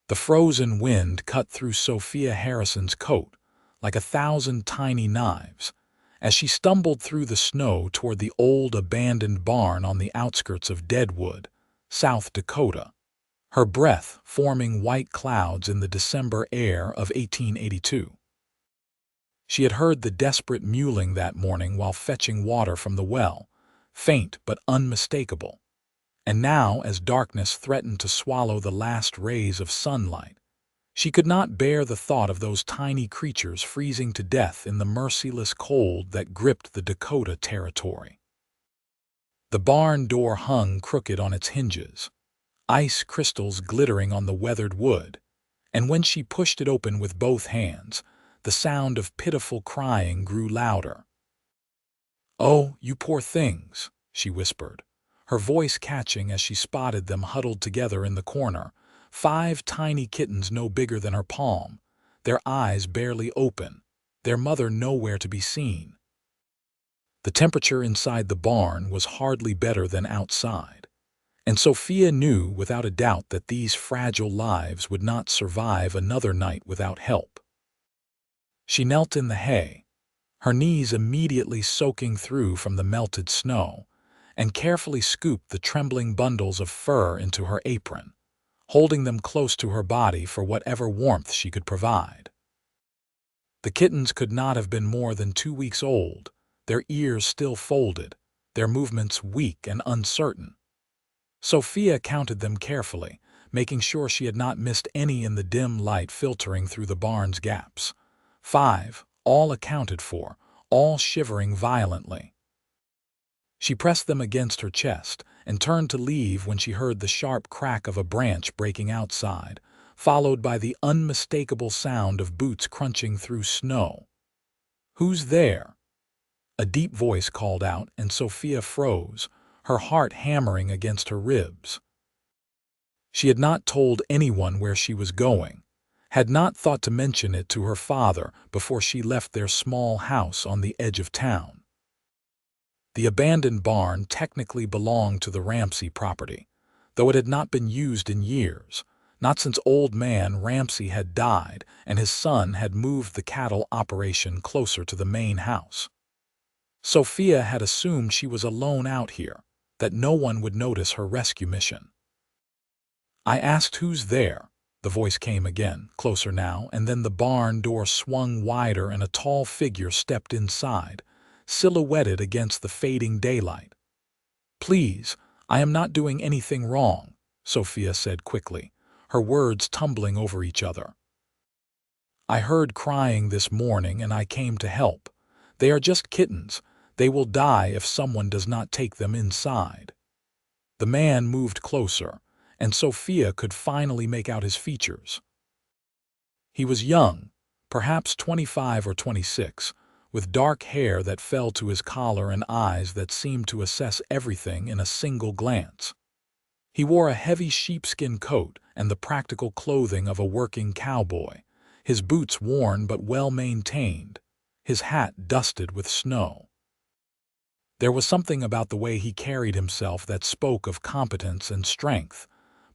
The frozen wind cut through Sophia Harrison's coat like 1,000 tiny knives as she stumbled through the snow toward the old abandoned barn on the outskirts of Deadwood, South Dakota, her breath forming white clouds in the December air of 1882. She had heard the desperate mewling that morning while fetching water from the well, faint but unmistakable. And now, as darkness threatened to swallow the last rays of sunlight, she could not bear the thought of those tiny creatures freezing to death in the merciless cold that gripped the Dakota Territory. The barn door hung crooked on its hinges, ice crystals glittering on the weathered wood, and when she pushed it open with both hands, the sound of pitiful crying grew louder. "Oh, you poor things," she whispered, her voice catching as she spotted them huddled together in the corner, 5 tiny kittens no bigger than her palm, their eyes barely open, their mother nowhere to be seen. The temperature inside the barn was hardly better than outside, and Sophia knew without a doubt that these fragile lives would not survive another night without help. She knelt in the hay, her knees immediately soaking through from the melted snow, and carefully scooped the trembling bundles of fur into her apron, holding them close to her body for whatever warmth she could provide. The kittens could not have been more than 2 weeks old, their ears still folded, their movements weak and uncertain. Sophia counted them carefully, making sure she had not missed any in the dim light filtering through the barn's gaps. 5, all accounted for, all shivering violently. She pressed them against her chest and turned to leave when she heard the sharp crack of a branch breaking outside, followed by the unmistakable sound of boots crunching through snow. "Who's there?" A deep voice called out, and Sophia froze, her heart hammering against her ribs. She had not told anyone where she was going, had not thought to mention it to her father before she left their small house on the edge of town. The abandoned barn technically belonged to the Ramsey property, though it had not been used in years, not since old man Ramsey had died and his son had moved the cattle operation closer to the main house. Sophia had assumed she was alone out here, that no one would notice her rescue mission. "I asked who's there," the voice came again, closer now, and then the barn door swung wider and a tall figure stepped inside, silhouetted against the fading daylight. "Please, I am not doing anything wrong," Sophia said quickly, her words tumbling over each other. "I heard crying this morning and I came to help. They are just kittens. They will die if someone does not take them inside." The man moved closer, and Sophia could finally make out his features. He was young, perhaps 25 or 26, with dark hair that fell to his collar and eyes that seemed to assess everything in a single glance. He wore a heavy sheepskin coat and the practical clothing of a working cowboy, his boots worn but well-maintained, his hat dusted with snow. There was something about the way he carried himself that spoke of competence and strength,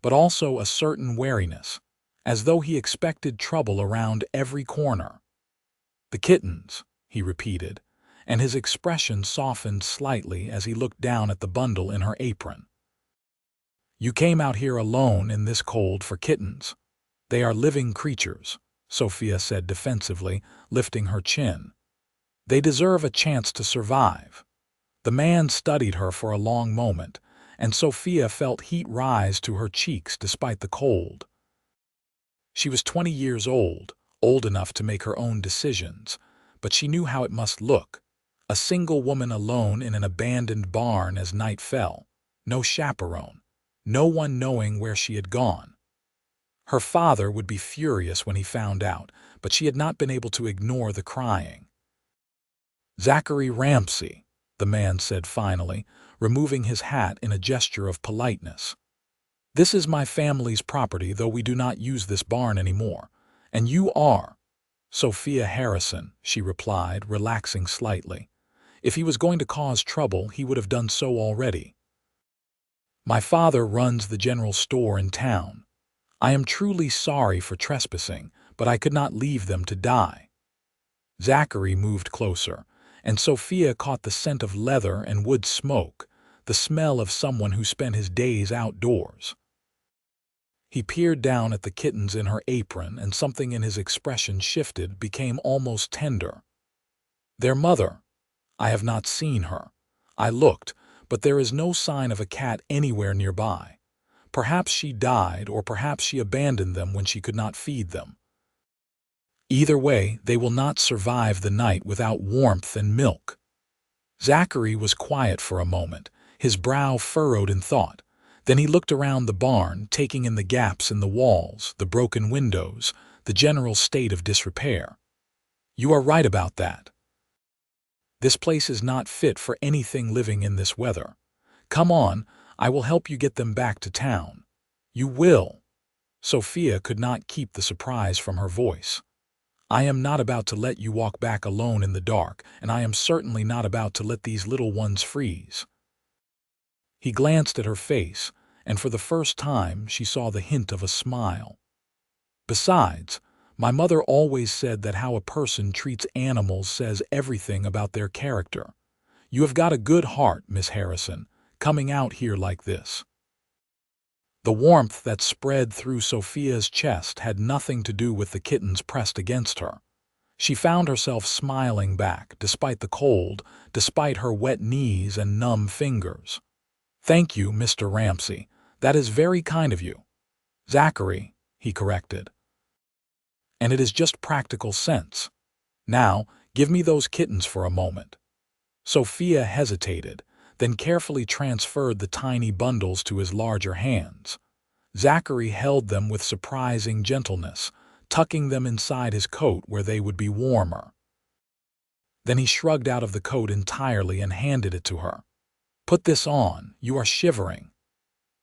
but also a certain wariness, as though he expected trouble around every corner. "The kittens," he repeated, and his expression softened slightly as he looked down at the bundle in her apron. "You came out here alone in this cold for kittens. They are living creatures," Sophia said defensively, lifting her chin. "They deserve a chance to survive." The man studied her for a long moment, and Sophia felt heat rise to her cheeks despite the cold. She was 20 years old enough to make her own decisions, but she knew how it must look. A single woman alone in an abandoned barn as night fell, no chaperone, no one knowing where she had gone. Her father would be furious when he found out, but she had not been able to ignore the crying. "Zachary Ramsey," the man said finally, removing his hat in a gesture of politeness. "This is my family's property, though we do not use this barn anymore. And you are—" "Sophia Harrison," she replied, relaxing slightly. If he was going to cause trouble, he would have done so already. "My father runs the general store in town. I am truly sorry for trespassing, but I could not leave them to die." Zachary moved closer, and Sophia caught the scent of leather and wood smoke, the smell of someone who spent his days outdoors. He peered down at the kittens in her apron, and something in his expression shifted, became almost tender. "Their mother. I have not seen her. I looked, but there is no sign of a cat anywhere nearby. Perhaps she died, or perhaps she abandoned them when she could not feed them. Either way, they will not survive the night without warmth and milk." Zachary was quiet for a moment, his brow furrowed in thought. Then he looked around the barn, taking in the gaps in the walls, the broken windows, the general state of disrepair. "You are right about that. This place is not fit for anything living in this weather. Come on, I will help you get them back to town." "You will?" Sophia could not keep the surprise from her voice. "I am not about to let you walk back alone in the dark, and I am certainly not about to let these little ones freeze." He glanced at her face, and for the first time she saw the hint of a smile. "Besides, my mother always said that how a person treats animals says everything about their character. You have got a good heart, Miss Harrison, coming out here like this." The warmth that spread through Sophia's chest had nothing to do with the kittens pressed against her. She found herself smiling back, despite the cold, despite her wet knees and numb fingers. "Thank you, Mr. Ramsey. That is very kind of you." "Zachary," he corrected. "And it is just practical sense. Now, give me those kittens for a moment." Sophia hesitated, then carefully transferred the tiny bundles to his larger hands. Zachary held them with surprising gentleness, tucking them inside his coat where they would be warmer. Then he shrugged out of the coat entirely and handed it to her. "Put this on, you are shivering."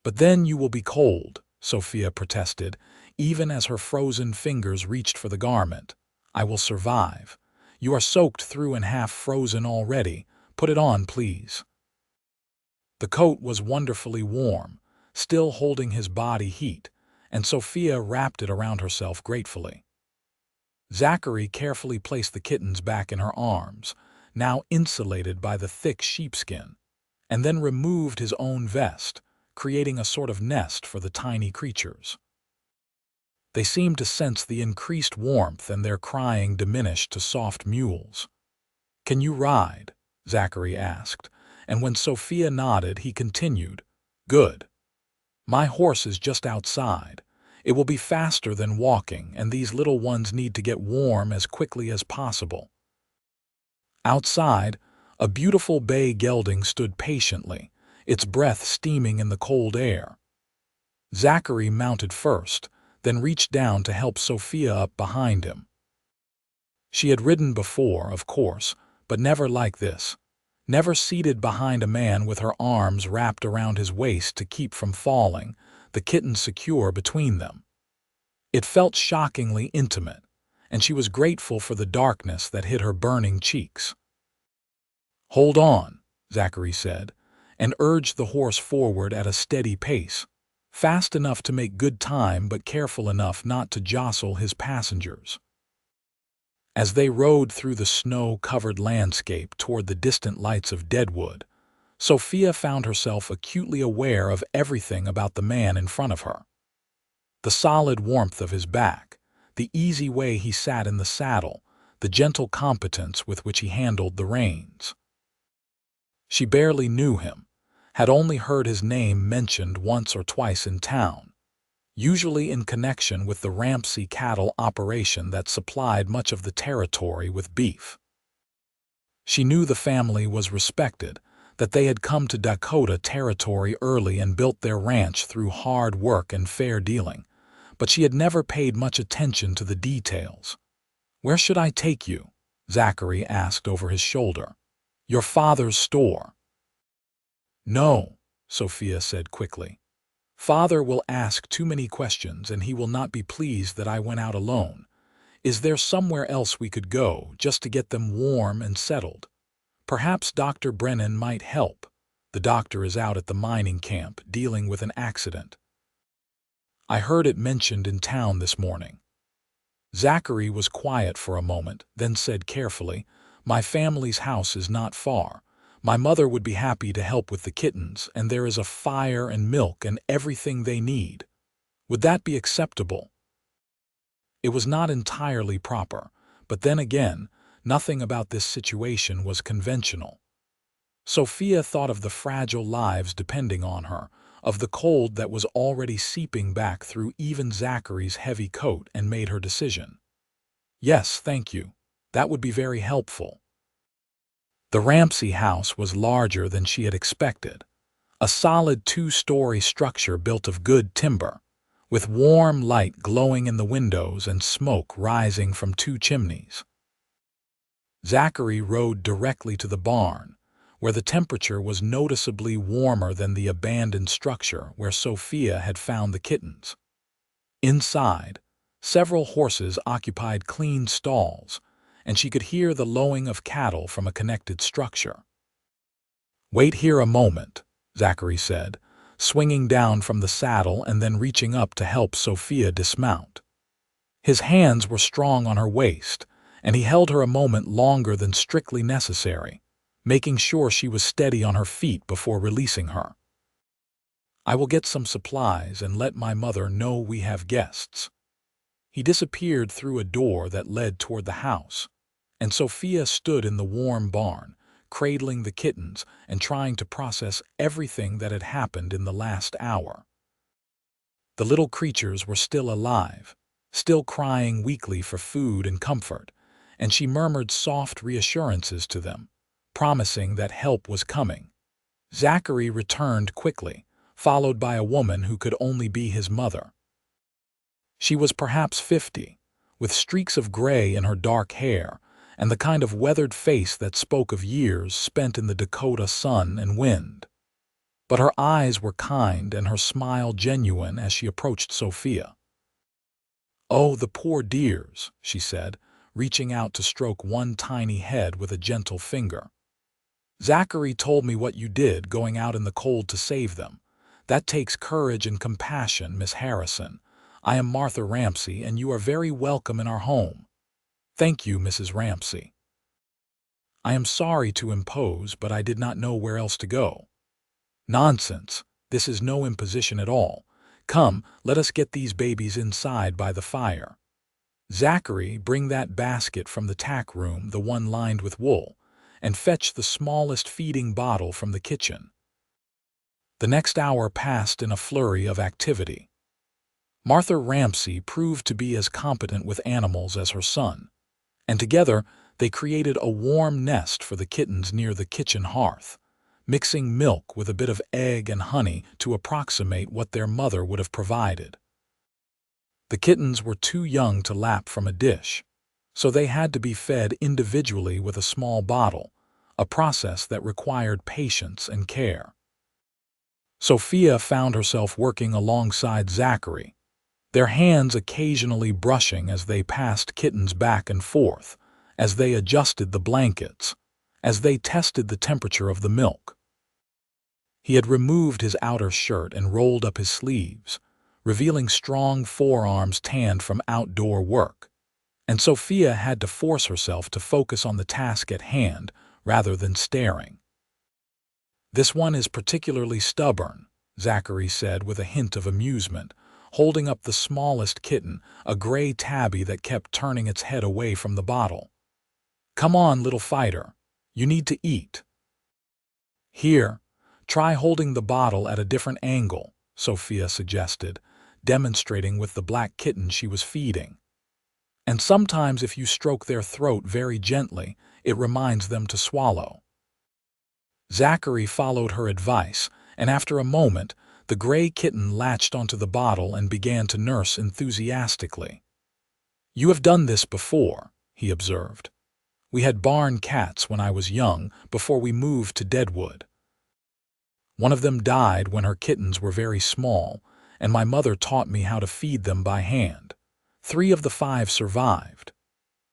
"But then you will be cold," Sophia protested, even as her frozen fingers reached for the garment. "I will survive. You are soaked through and half frozen already. Put it on, please." The coat was wonderfully warm, still holding his body heat, and Sophia wrapped it around herself gratefully. Zachary carefully placed the kittens back in her arms, now insulated by the thick sheepskin, and then removed his own vest, creating a sort of nest for the tiny creatures. They seemed to sense the increased warmth, and their crying diminished to soft mewls. "Can you ride?" Zachary asked, and when Sophia nodded, he continued, "Good. My horse is just outside. It will be faster than walking, and these little ones need to get warm as quickly as possible." Outside, a beautiful bay gelding stood patiently, its breath steaming in the cold air. Zachary mounted first, then reached down to help Sophia up behind him. She had ridden before, of course, but never like this. Never seated behind a man with her arms wrapped around his waist to keep from falling, the kitten secure between them. It felt shockingly intimate, and she was grateful for the darkness that hid her burning cheeks. "Hold on," Zachary said, and urged the horse forward at a steady pace, fast enough to make good time but careful enough not to jostle his passengers. As they rode through the snow-covered landscape toward the distant lights of Deadwood, Sophia found herself acutely aware of everything about the man in front of her. The solid warmth of his back, the easy way he sat in the saddle, the gentle competence with which he handled the reins. She barely knew him, had only heard his name mentioned once or twice in town, usually in connection with the Ramsey cattle operation that supplied much of the territory with beef. She knew the family was respected, that they had come to Dakota Territory early and built their ranch through hard work and fair dealing, but she had never paid much attention to the details. "Where should I take you?" Zachary asked over his shoulder. "Your father's store." "No," Sophia said quickly. "Father will ask too many questions, and he will not be pleased that I went out alone. Is there somewhere else we could go, just to get them warm and settled? Perhaps Dr. Brennan might help. The doctor is out at the mining camp, dealing with an accident." I heard it mentioned in town this morning." Zachary was quiet for a moment, then said carefully, "My family's house is not far. My mother would be happy to help with the kittens, and there is a fire and milk and everything they need. Would that be acceptable?" It was not entirely proper, but then again, nothing about this situation was conventional. Sophia thought of the fragile lives depending on her, of the cold that was already seeping back through even Zachary's heavy coat, and made her decision. "Yes, thank you. That would be very helpful." The Ramsey house was larger than she had expected, a solid two-story structure built of good timber, with warm light glowing in the windows and smoke rising from two chimneys. Zachary rode directly to the barn, where the temperature was noticeably warmer than the abandoned structure where Sophia had found the kittens. Inside, several horses occupied clean stalls, and she could hear the lowing of cattle from a connected structure. "Wait here a moment," Zachary said, swinging down from the saddle and then reaching up to help Sophia dismount. His hands were strong on her waist, and he held her a moment longer than strictly necessary, making sure she was steady on her feet before releasing her. "I will get some supplies and let my mother know we have guests." He disappeared through a door that led toward the house, and Sophia stood in the warm barn, cradling the kittens and trying to process everything that had happened in the last hour. The little creatures were still alive, still crying weakly for food and comfort, and she murmured soft reassurances to them, promising that help was coming. Zachary returned quickly, followed by a woman who could only be his mother. She was perhaps 50, with streaks of gray in her dark hair and the kind of weathered face that spoke of years spent in the Dakota sun and wind. But her eyes were kind and her smile genuine as she approached Sophia. "Oh, the poor dears," she said, reaching out to stroke one tiny head with a gentle finger. "Zachary told me what you did going out in the cold to save them. That takes courage and compassion, Miss Harrison. I am Martha Ramsey, and you are very welcome in our home." "Thank you, Mrs. Ramsey." "I am sorry to impose, but I did not know where else to go." "Nonsense. This is no imposition at all. Come, let us get these babies inside by the fire. Zachary, bring that basket from the tack room, the one lined with wool, and fetch the smallest feeding bottle from the kitchen." The next hour passed in a flurry of activity. Martha Ramsey proved to be as competent with animals as her son, and together they created a warm nest for the kittens near the kitchen hearth, mixing milk with a bit of egg and honey to approximate what their mother would have provided. The kittens were too young to lap from a dish, so they had to be fed individually with a small bottle, a process that required patience and care. Sophia found herself working alongside Zachary, their hands occasionally brushing as they passed kittens back and forth, as they adjusted the blankets, as they tested the temperature of the milk. He had removed his outer shirt and rolled up his sleeves, revealing strong forearms tanned from outdoor work, and Sophia had to force herself to focus on the task at hand rather than staring. "This one is particularly stubborn," Zachary said with a hint of amusement, holding up the smallest kitten, a gray tabby that kept turning its head away from the bottle. "Come on, little fighter. You need to eat." "Here, try holding the bottle at a different angle," Sophia suggested, demonstrating with the black kitten she was feeding. "And sometimes if you stroke their throat very gently, it reminds them to swallow." Zachary followed her advice, and after a moment, the gray kitten latched onto the bottle and began to nurse enthusiastically. "You have done this before," he observed. "We had barn cats when I was young, before we moved to Deadwood. One of them died when her kittens were very small, and my mother taught me how to feed them by hand. 3 of the 5 survived."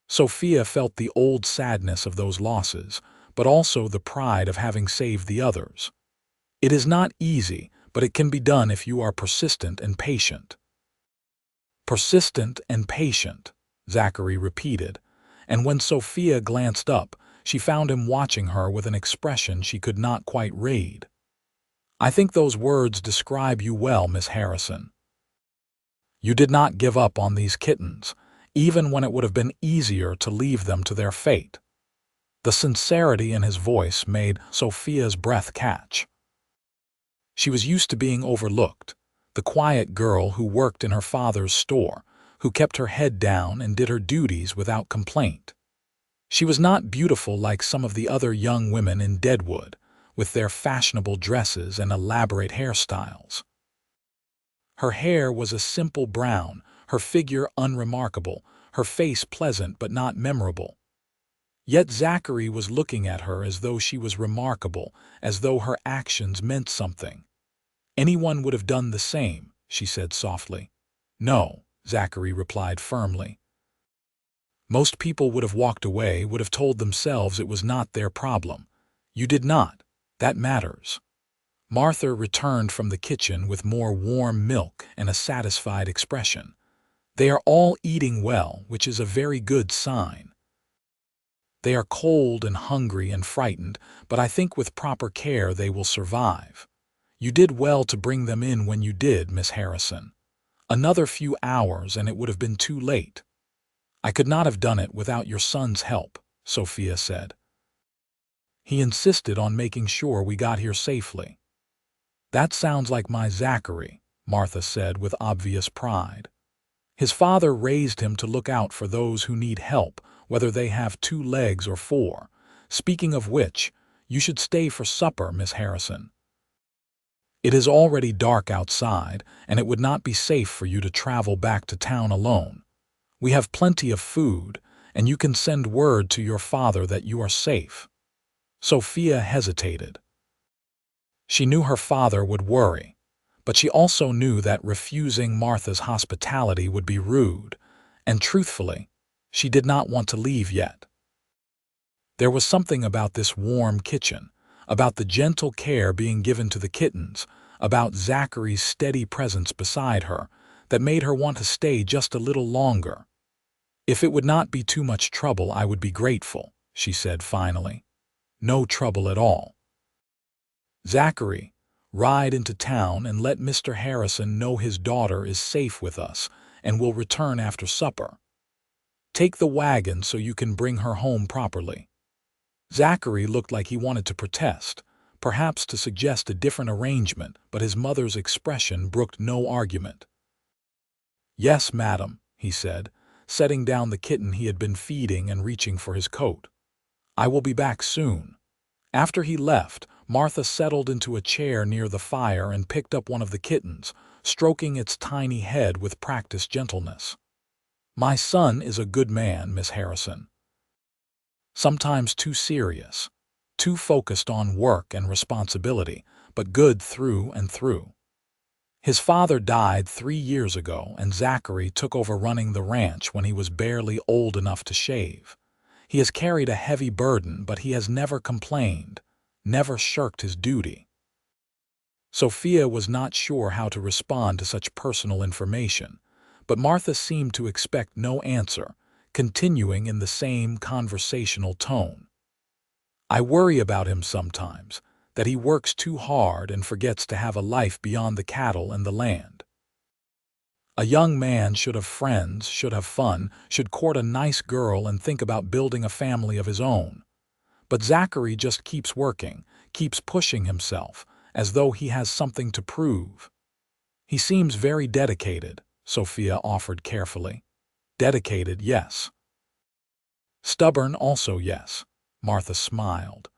Sophia felt the old sadness of those losses, but also the pride of having saved the others. It is not easy, but it can be done if you are persistent and patient. Persistent and patient, Zachary repeated, and when Sophia glanced up, she found him watching her with an expression she could not quite read. I think those words describe you well, Miss Harrison. You did not give up on these kittens, even when it would have been easier to leave them to their fate. The sincerity in his voice made Sophia's breath catch. She was used to being overlooked, the quiet girl who worked in her father's store, who kept her head down and did her duties without complaint. She was not beautiful like some of the other young women in Deadwood, with their fashionable dresses and elaborate hairstyles. Her hair was a simple brown, her figure unremarkable, her face pleasant but not memorable. Yet Zachary was looking at her as though she was remarkable, as though her actions meant something. Anyone would have done the same, she said softly. No, Zachary replied firmly. Most people would have walked away, would have told themselves it was not their problem. You did not. That matters. Martha returned from the kitchen with more warm milk and a satisfied expression. They are all eating well, which is a very good sign. They are cold and hungry and frightened, but I think with proper care they will survive. You did well to bring them in when you did, Miss Harrison. Another few hours and it would have been too late. I could not have done it without your son's help, Sophia said. He insisted on making sure we got here safely. That sounds like my Zachary, Martha said with obvious pride. His father raised him to look out for those who need help, whether they have 2 legs or 4. Speaking of which, you should stay for supper, Miss Harrison. It is already dark outside, and it would not be safe for you to travel back to town alone. We have plenty of food, and you can send word to your father that you are safe. Sophia hesitated. She knew her father would worry, but she also knew that refusing Martha's hospitality would be rude, and truthfully, she did not want to leave yet. There was something about this warm kitchen, about the gentle care being given to the kittens, about Zachary's steady presence beside her, that made her want to stay just a little longer. If it would not be too much trouble, I would be grateful, she said finally. No trouble at all. Zachary, ride into town and let Mr. Harrison know his daughter is safe with us and will return after supper. Take the wagon so you can bring her home properly. Zachary looked like he wanted to protest, perhaps to suggest a different arrangement, but his mother's expression brooked no argument. Yes, madam, he said, setting down the kitten he had been feeding and reaching for his coat. I will be back soon. After he left, Martha settled into a chair near the fire and picked up one of the kittens, stroking its tiny head with practiced gentleness. My son is a good man, Miss Harrison. Sometimes too serious, too focused on work and responsibility, but good through and through. His father died 3 years ago, and Zachary took over running the ranch when he was barely old enough to shave. He has carried a heavy burden, but he has never complained, never shirked his duty. Sophia was not sure how to respond to such personal information, but Martha seemed to expect no answer, continuing in the same conversational tone. I worry about him sometimes, that he works too hard and forgets to have a life beyond the cattle and the land. A young man should have friends, should have fun, should court a nice girl and think about building a family of his own. But Zachary just keeps working, keeps pushing himself, as though he has something to prove. He seems very dedicated, Sophia offered carefully. Dedicated, yes. Stubborn also, yes, Martha smiled.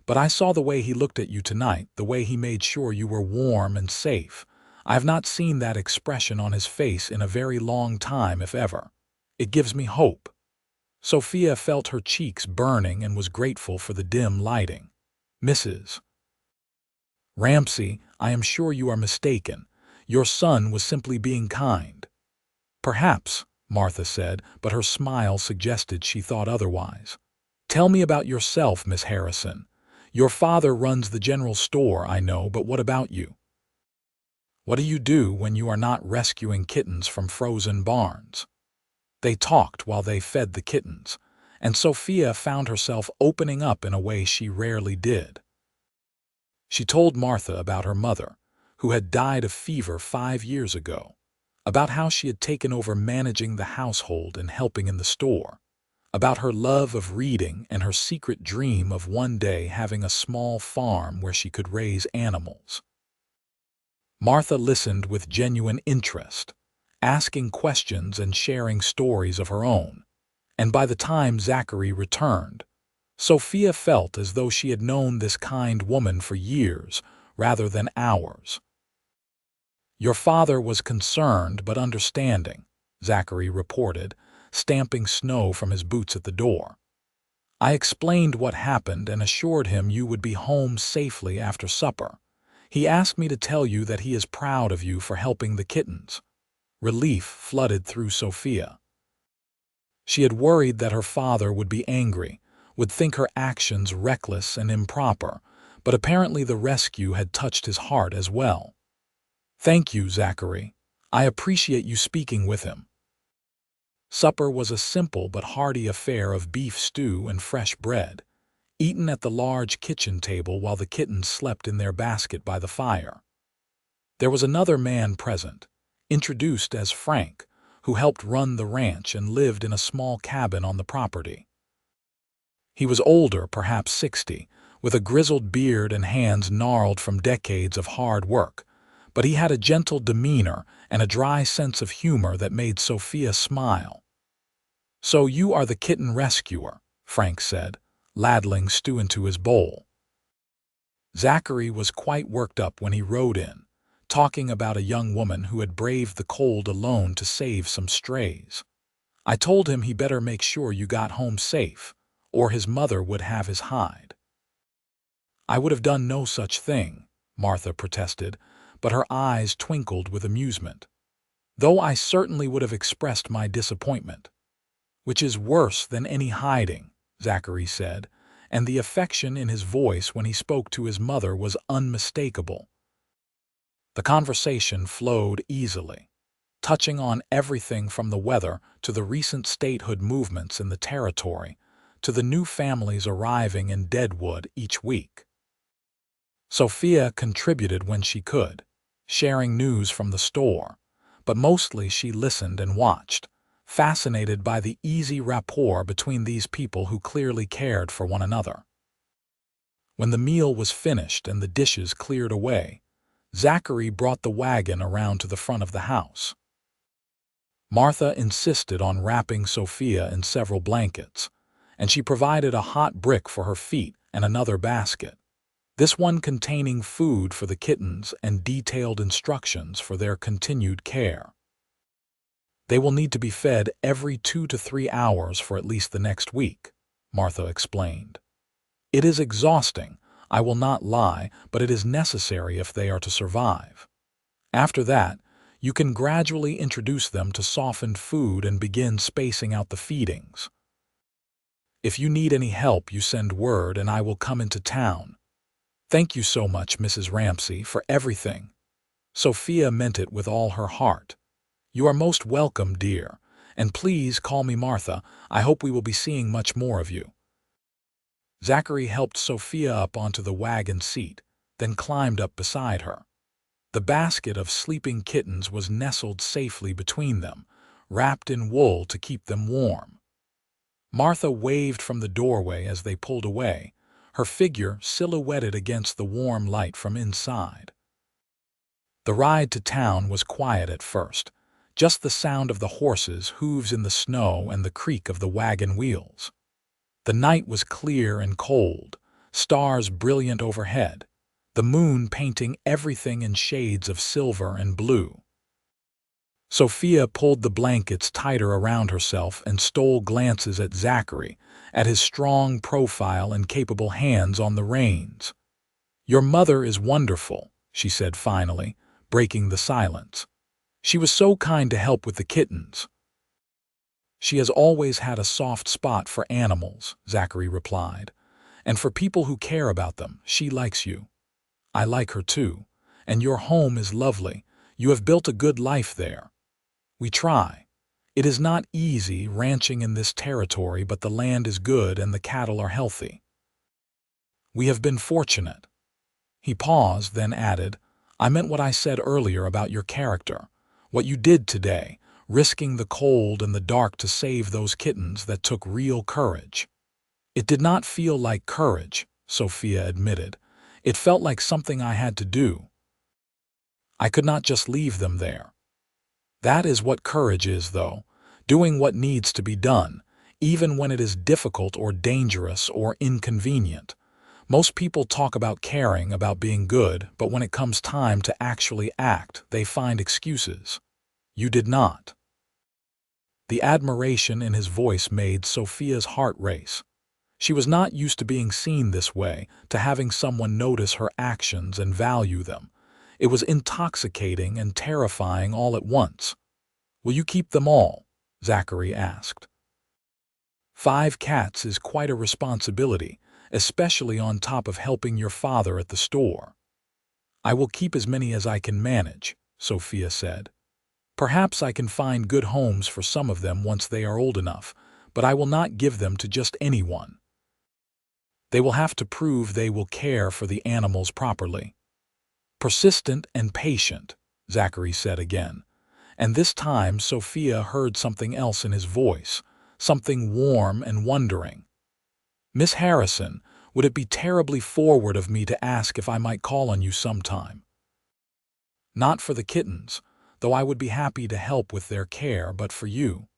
But I saw the way he looked at you tonight, the way he made sure you were warm and safe. I have not seen that expression on his face in a very long time, if ever. It gives me hope. Sophia felt her cheeks burning and was grateful for the dim lighting. Mrs. Ramsey, I am sure you are mistaken. Your son was simply being kind. Perhaps, Martha said, but her smile suggested she thought otherwise. Tell me about yourself, Miss Harrison. Your father runs the general store, I know, but what about you? What do you do when you are not rescuing kittens from frozen barns?" They talked while they fed the kittens, and Sophia found herself opening up in a way she rarely did. She told Martha about her mother, who had died of fever 5 years ago, about how she had taken over managing the household and helping in the store, about her love of reading and her secret dream of one day having a small farm where she could raise animals. Martha listened with genuine interest, asking questions and sharing stories of her own, and by the time Zachary returned, Sophia felt as though she had known this kind woman for years rather than hours. "Your father was concerned but understanding," Zachary reported, stamping snow from his boots at the door. "I explained what happened and assured him you would be home safely after supper. He asked me to tell you that he is proud of you for helping the kittens." Relief flooded through Sophia. She had worried that her father would be angry, would think her actions reckless and improper, but apparently the rescue had touched his heart as well. "Thank you, Zachary. I appreciate you speaking with him." Supper was a simple but hearty affair of beef stew and fresh bread, eaten at the large kitchen table while the kittens slept in their basket by the fire. There was another man present, introduced as Frank, who helped run the ranch and lived in a small cabin on the property. He was older, perhaps 60, with a grizzled beard and hands gnarled from decades of hard work, but he had a gentle demeanor and a dry sense of humor that made Sophia smile. "So you are the kitten rescuer," Frank said, ladling stew into his bowl. Zachary was quite worked up when he rode in, talking about a young woman who had braved the cold alone to save some strays. "I told him he better make sure you got home safe, or his mother would have his hide." "I would have done no such thing," Martha protested, but her eyes twinkled with amusement. "Though I certainly would have expressed my disappointment." "Which is worse than any hiding," Zachary said, and the affection in his voice when he spoke to his mother was unmistakable. The conversation flowed easily, touching on everything from the weather to the recent statehood movements in the territory, to the new families arriving in Deadwood each week. Sophia contributed when she could, sharing news from the store, but mostly she listened and watched, fascinated by the easy rapport between these people who clearly cared for one another. When the meal was finished and the dishes cleared away, Zachary brought the wagon around to the front of the house. Martha insisted on wrapping Sophia in several blankets, and she provided a hot brick for her feet and another basket, this one containing food for the kittens and detailed instructions for their continued care. "They will need to be fed every 2 to 3 hours for at least the next week," Martha explained. "It is exhausting, I will not lie, but it is necessary if they are to survive. After that, you can gradually introduce them to softened food and begin spacing out the feedings. If you need any help, you send word and I will come into town. Thank you so much, Mrs. Ramsey, for everything." Sophia meant it with all her heart. "You are most welcome, dear, and please call me Martha. I hope we will be seeing much more of you." Zachary helped Sophia up onto the wagon seat, then climbed up beside her. The basket of sleeping kittens was nestled safely between them, wrapped in wool to keep them warm. Martha waved from the doorway as they pulled away, her figure silhouetted against the warm light from inside. The ride to town was quiet at first, just the sound of the horses' hooves in the snow and the creak of the wagon wheels. The night was clear and cold, stars brilliant overhead, the moon painting everything in shades of silver and blue. Sophia pulled the blankets tighter around herself and stole glances at Zachary, at his strong profile and capable hands on the reins. "Your mother is wonderful," she said finally, breaking the silence. "She was so kind to help with the kittens." "She has always had a soft spot for animals," Zachary replied, "and for people who care about them. She likes you. I like her too, and your home is lovely. You have built a good life there. We try. It is not easy ranching in this territory, but the land is good and the cattle are healthy. We have been fortunate." He paused, then added, "I meant what I said earlier about your character. What you did today, risking the cold and the dark to save those kittens, that took real courage." "It did not feel like courage," Sophia admitted. "It felt like something I had to do. I could not just leave them there." That is what courage is, though, doing what needs to be done, even when it is difficult or dangerous or inconvenient. Most people talk about caring, about being good, but when it comes time to actually act, they find excuses. You did not. The admiration in his voice made Sophia's heart race. She was not used to being seen this way, to having someone notice her actions and value them. It was intoxicating and terrifying all at once. "Will you keep them all?" Zachary asked. 5 cats is quite a responsibility, especially on top of helping your father at the store. "I will keep as many as I can manage," Sophia said. "Perhaps I can find good homes for some of them once they are old enough, but I will not give them to just anyone. They will have to prove they will care for the animals properly." "Persistent and patient," Zachary said again. And this time Sophia heard something else in his voice, something warm and wondering. "Miss Harrison, would it be terribly forward of me to ask if I might call on you sometime?" "Not for the kittens, though I would be happy to help with their care, but for you.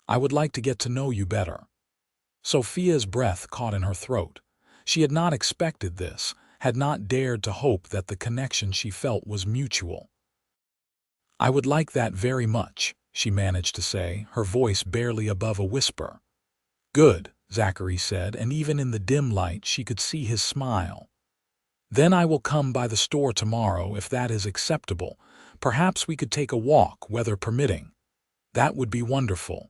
I would like to get to know you better." Sophia's breath caught in her throat. She had not expected this, had not dared to hope that the connection she felt was mutual. "I would like that very much," she managed to say, her voice barely above a whisper. "Good," Zachary said, and even in the dim light she could see his smile. "Then I will come by the store tomorrow, if that is acceptable. Perhaps we could take a walk, weather permitting." "That would be wonderful."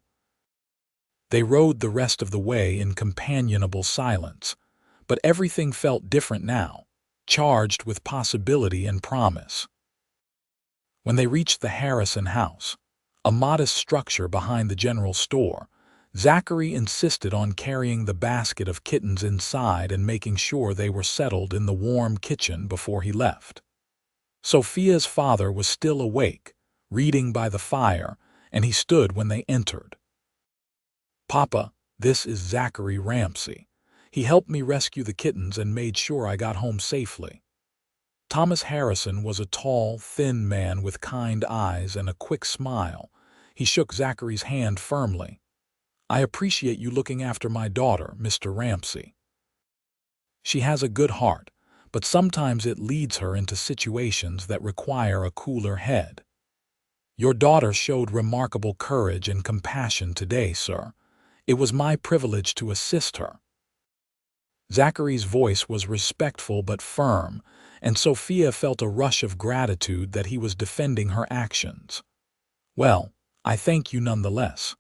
They rode the rest of the way in companionable silence, but everything felt different now, charged with possibility and promise. When they reached the Harrison house, a modest structure behind the general store, Zachary insisted on carrying the basket of kittens inside and making sure they were settled in the warm kitchen before he left. Sophia's father was still awake, reading by the fire, and he stood when they entered. "Papa, this is Zachary Ramsey. He helped me rescue the kittens and made sure I got home safely." Thomas Harrison was a tall, thin man with kind eyes and a quick smile. He shook Zachary's hand firmly. "I appreciate you looking after my daughter, Mr. Ramsey. She has a good heart, but sometimes it leads her into situations that require a cooler head. Your daughter showed remarkable courage and compassion today, sir. It was my privilege to assist her." Zachary's voice was respectful but firm, and Sophia felt a rush of gratitude that he was defending her actions. "Well, I thank you nonetheless.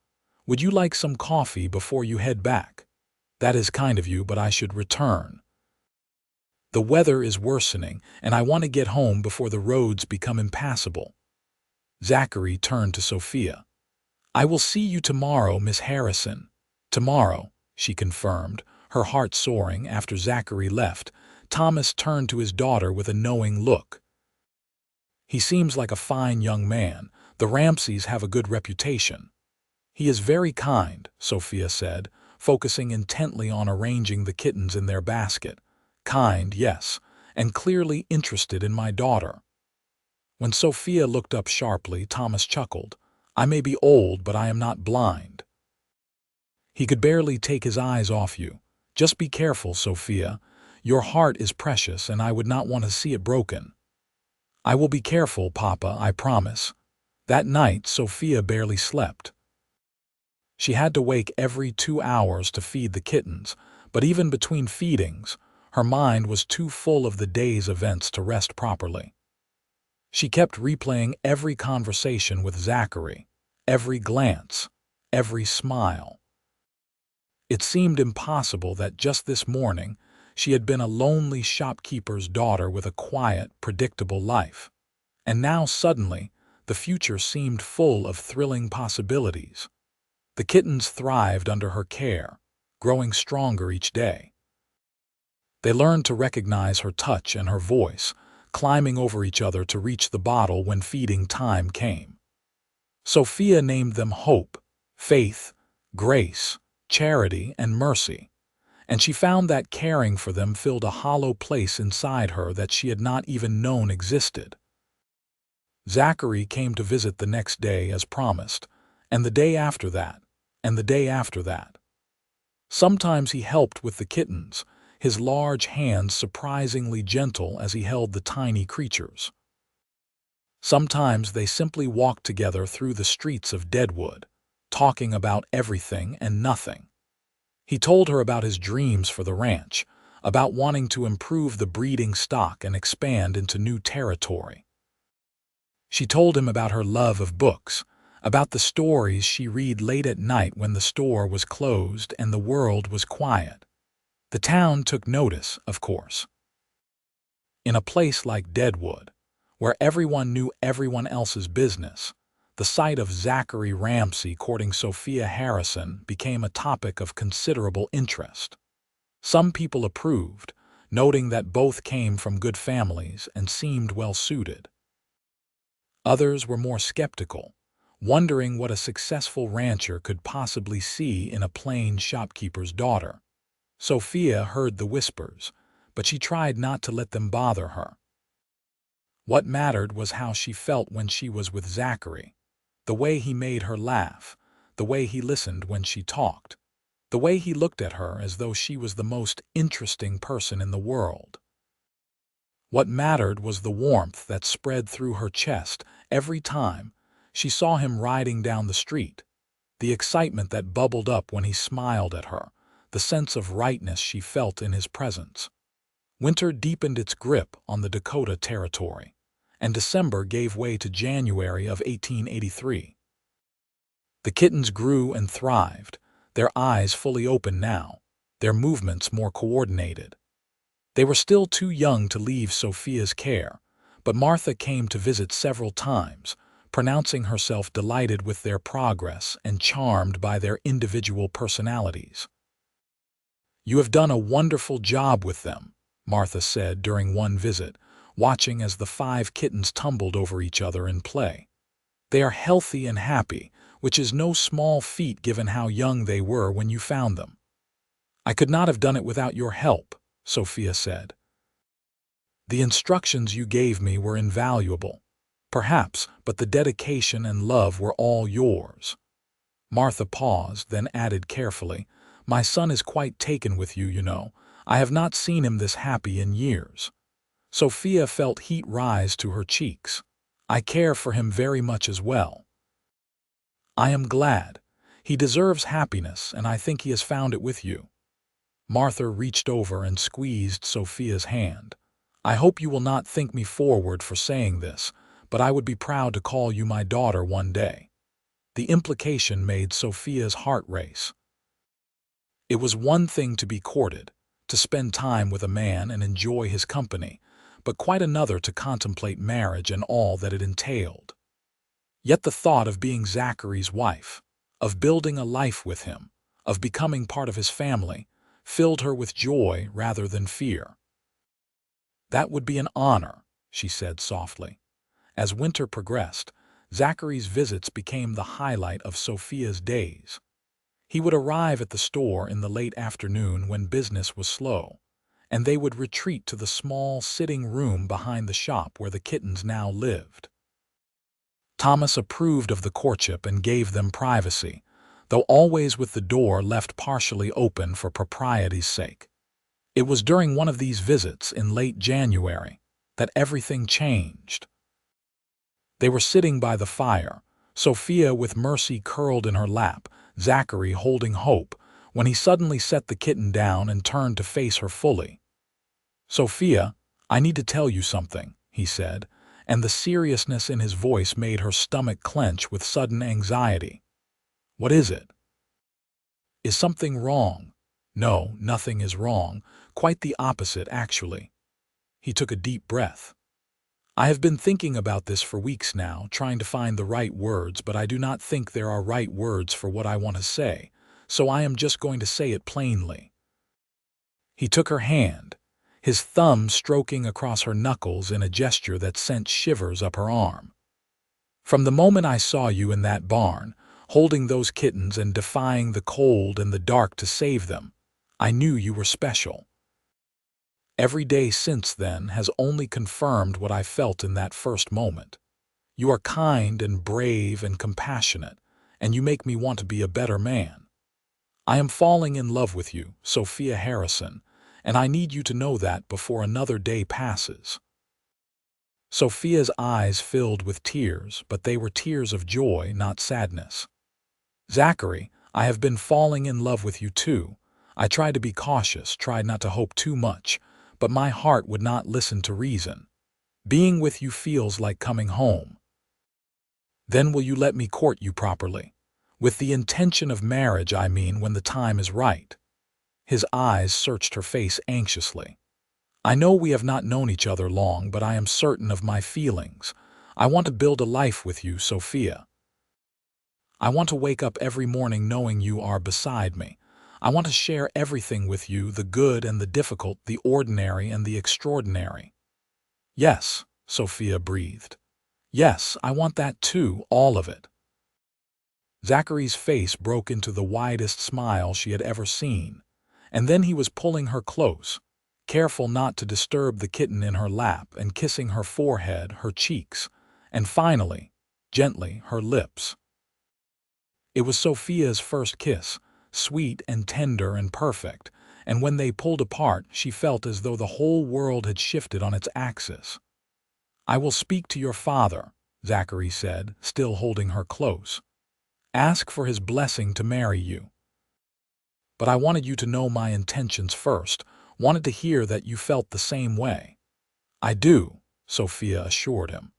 Would you like some coffee before you head back? That is kind of you, but I should return. The weather is worsening, and I want to get home before the roads become impassable." Zachary turned to Sophia. "I will see you tomorrow, Miss Harrison." "Tomorrow," she confirmed, her heart soaring. After Zachary left, Thomas turned to his daughter with a knowing look. "He seems like a fine young man. The Ramseys have a good reputation." "He is very kind," Sophia said, focusing intently on arranging the kittens in their basket. "Kind, yes, and clearly interested in my daughter." When Sophia looked up sharply, Thomas chuckled. "I may be old, but I am not blind." He could barely take his eyes off you. "Just be careful, Sophia. Your heart is precious, and I would not want to see it broken." "I will be careful, Papa, I promise." That night, Sophia barely slept. She had to wake every 2 hours to feed the kittens, but even between feedings, her mind was too full of the day's events to rest properly. She kept replaying every conversation with Zachary, every glance, every smile. It seemed impossible that just this morning she had been a lonely shopkeeper's daughter with a quiet, predictable life. And now suddenly, The future seemed full of thrilling possibilities. The kittens thrived under her care, growing stronger each day. They learned to recognize her touch and her voice, climbing over each other to reach the bottle when feeding time came. Sophia named them Hope, Faith, Grace, Charity, and Mercy, and she found that caring for them filled a hollow place inside her that she had not even known existed. Zachary came to visit the next day as promised, and the day after that, and the day after that. Sometimes he helped with the kittens, his large hands surprisingly gentle as he held the tiny creatures. Sometimes they simply walked together through the streets of Deadwood, talking about everything and nothing. He told her about his dreams for the ranch, about wanting to improve the breeding stock and expand into new territory. She told him about her love of books, about the stories she read late at night when the store was closed and the world was quiet. The town took notice, of course. In a place like Deadwood, where everyone knew everyone else's business, the sight of Zachary Ramsey courting Sophia Harrison became a topic of considerable interest. Some people approved, noting that both came from good families and seemed well-suited. Others were more skeptical, wondering what a successful rancher could possibly see in a plain shopkeeper's daughter. Sophia heard the whispers, but she tried not to let them bother her. What mattered was how she felt when she was with Zachary, the way he made her laugh, the way he listened when she talked, the way he looked at her as though she was the most interesting person in the world. What mattered was the warmth that spread through her chest every time she saw him riding down the street, the excitement that bubbled up when he smiled at her, the sense of rightness she felt in his presence. Winter deepened its grip on the Dakota Territory, and December gave way to January of 1883. The kittens grew and thrived, their eyes fully open now, their movements more coordinated. They were still too young to leave Sophia's care, but Martha came to visit several times, pronouncing herself delighted with their progress and charmed by their individual personalities. "You have done a wonderful job with them," Martha said during one visit, watching as the 5 kittens tumbled over each other in play. "They are healthy and happy, which is no small feat given how young they were when you found them." "I could not have done it without your help," Sophia said. "The instructions you gave me were invaluable, perhaps, but the dedication and love were all yours." Martha paused, then added carefully, "My son is quite taken with you, you know. I have not seen him this happy in years." Sophia felt heat rise to her cheeks. "I care for him very much as well." "I am glad. He deserves happiness, and I think he has found it with you." Martha reached over and squeezed Sophia's hand. "I hope you will not think me forward for saying this, but I would be proud to call you my daughter one day." The implication made Sophia's heart race. It was one thing to be courted, to spend time with a man and enjoy his company, but quite another to contemplate marriage and all that it entailed. Yet the thought of being Zachary's wife, of building a life with him, of becoming part of his family, filled her with joy rather than fear. "That would be an honor," she said softly. As winter progressed, Zachary's visits became the highlight of Sophia's days. He would arrive at the store in the late afternoon when business was slow, and they would retreat to the small sitting room behind the shop where the kittens now lived. Thomas approved of the courtship and gave them privacy, though always with the door left partially open for propriety's sake. It was during one of these visits in late January that everything changed. They were sitting by the fire, Sophia with Mercy curled in her lap, Zachary holding Hope, when he suddenly set the kitten down and turned to face her fully. "Sophia, I need to tell you something," he said, and the seriousness in his voice made her stomach clench with sudden anxiety. "What is it?" "Is something wrong?" "No, nothing is wrong. Quite the opposite, actually." He took a deep breath. I have been thinking about this for weeks now, trying to find the right words, but I do not think there are right words for what I want to say, so I am just going to say it plainly. He took her hand, his thumb stroking across her knuckles in a gesture that sent shivers up her arm. From the moment I saw you in that barn, holding those kittens and defying the cold and the dark to save them, I knew you were special. Every day since then has only confirmed what I felt in that first moment. You are kind and brave and compassionate, and you make me want to be a better man. I am falling in love with you, Sophia Harrison, and I need you to know that before another day passes. Sophia's eyes filled with tears, but they were tears of joy, not sadness. Zachary, I have been falling in love with you too. I tried to be cautious, tried not to hope too much, but my heart would not listen to reason. Being with you feels like coming home. Then will you let me court you properly? With the intention of marriage, I mean, when the time is right. His eyes searched her face anxiously. I know we have not known each other long, but I am certain of my feelings. I want to build a life with you, Sophia. I want to wake up every morning knowing you are beside me. I want to share everything with you, the good and the difficult, the ordinary and the extraordinary. Yes, Sophia breathed. Yes, I want that too, all of it. Zachary's face broke into the widest smile she had ever seen, and then he was pulling her close, careful not to disturb the kitten in her lap and kissing her forehead, her cheeks, and finally, gently, her lips. It was Sophia's first kiss, sweet and tender and perfect, and when they pulled apart, she felt as though the whole world had shifted on its axis. I will speak to your father, Zachary said, still holding her close. Ask for his blessing to marry you. But I wanted you to know my intentions first, wanted to hear that you felt the same way. I do, Sophia assured him.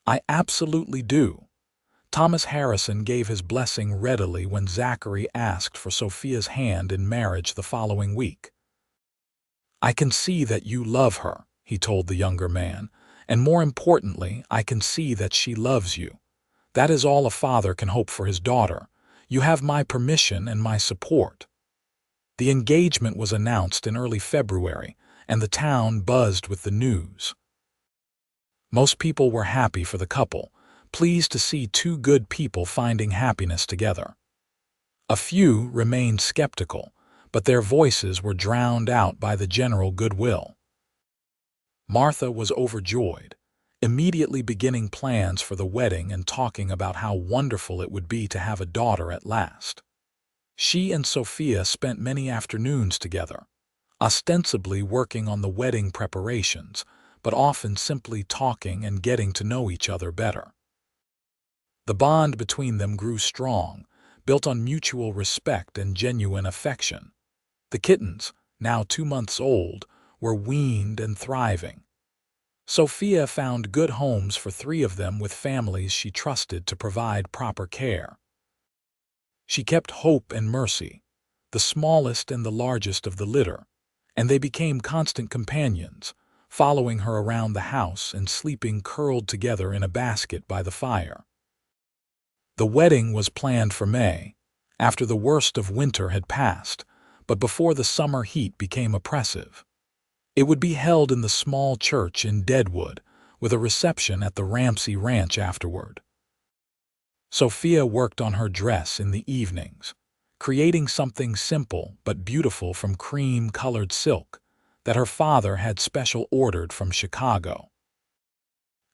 I absolutely do. Thomas Harrison gave his blessing readily when Zachary asked for Sophia's hand in marriage the following week. I can see that you love her, he told the younger man, and more importantly, I can see that she loves you. That is all a father can hope for his daughter. You have my permission and my support. The engagement was announced in early February, and the town buzzed with the news. Most people were happy for the couple, pleased to see two good people finding happiness together. A few remained skeptical, but their voices were drowned out by the general goodwill. Martha was overjoyed, immediately beginning plans for the wedding and talking about how wonderful it would be to have a daughter at last. She and Sophia spent many afternoons together, ostensibly working on the wedding preparations, but often simply talking and getting to know each other better. The bond between them grew strong, built on mutual respect and genuine affection. The kittens, now 2 months old, were weaned and thriving. Sophia found good homes for 3 of them with families she trusted to provide proper care. She kept Hope and Mercy, the smallest and the largest of the litter, and they became constant companions, following her around the house and sleeping curled together in a basket by the fire. The wedding was planned for May, after the worst of winter had passed, but before the summer heat became oppressive. It would be held in the small church in Deadwood, with a reception at the Ramsey Ranch afterward. Sophia worked on her dress in the evenings, creating something simple but beautiful from cream-colored silk that her father had special ordered from Chicago.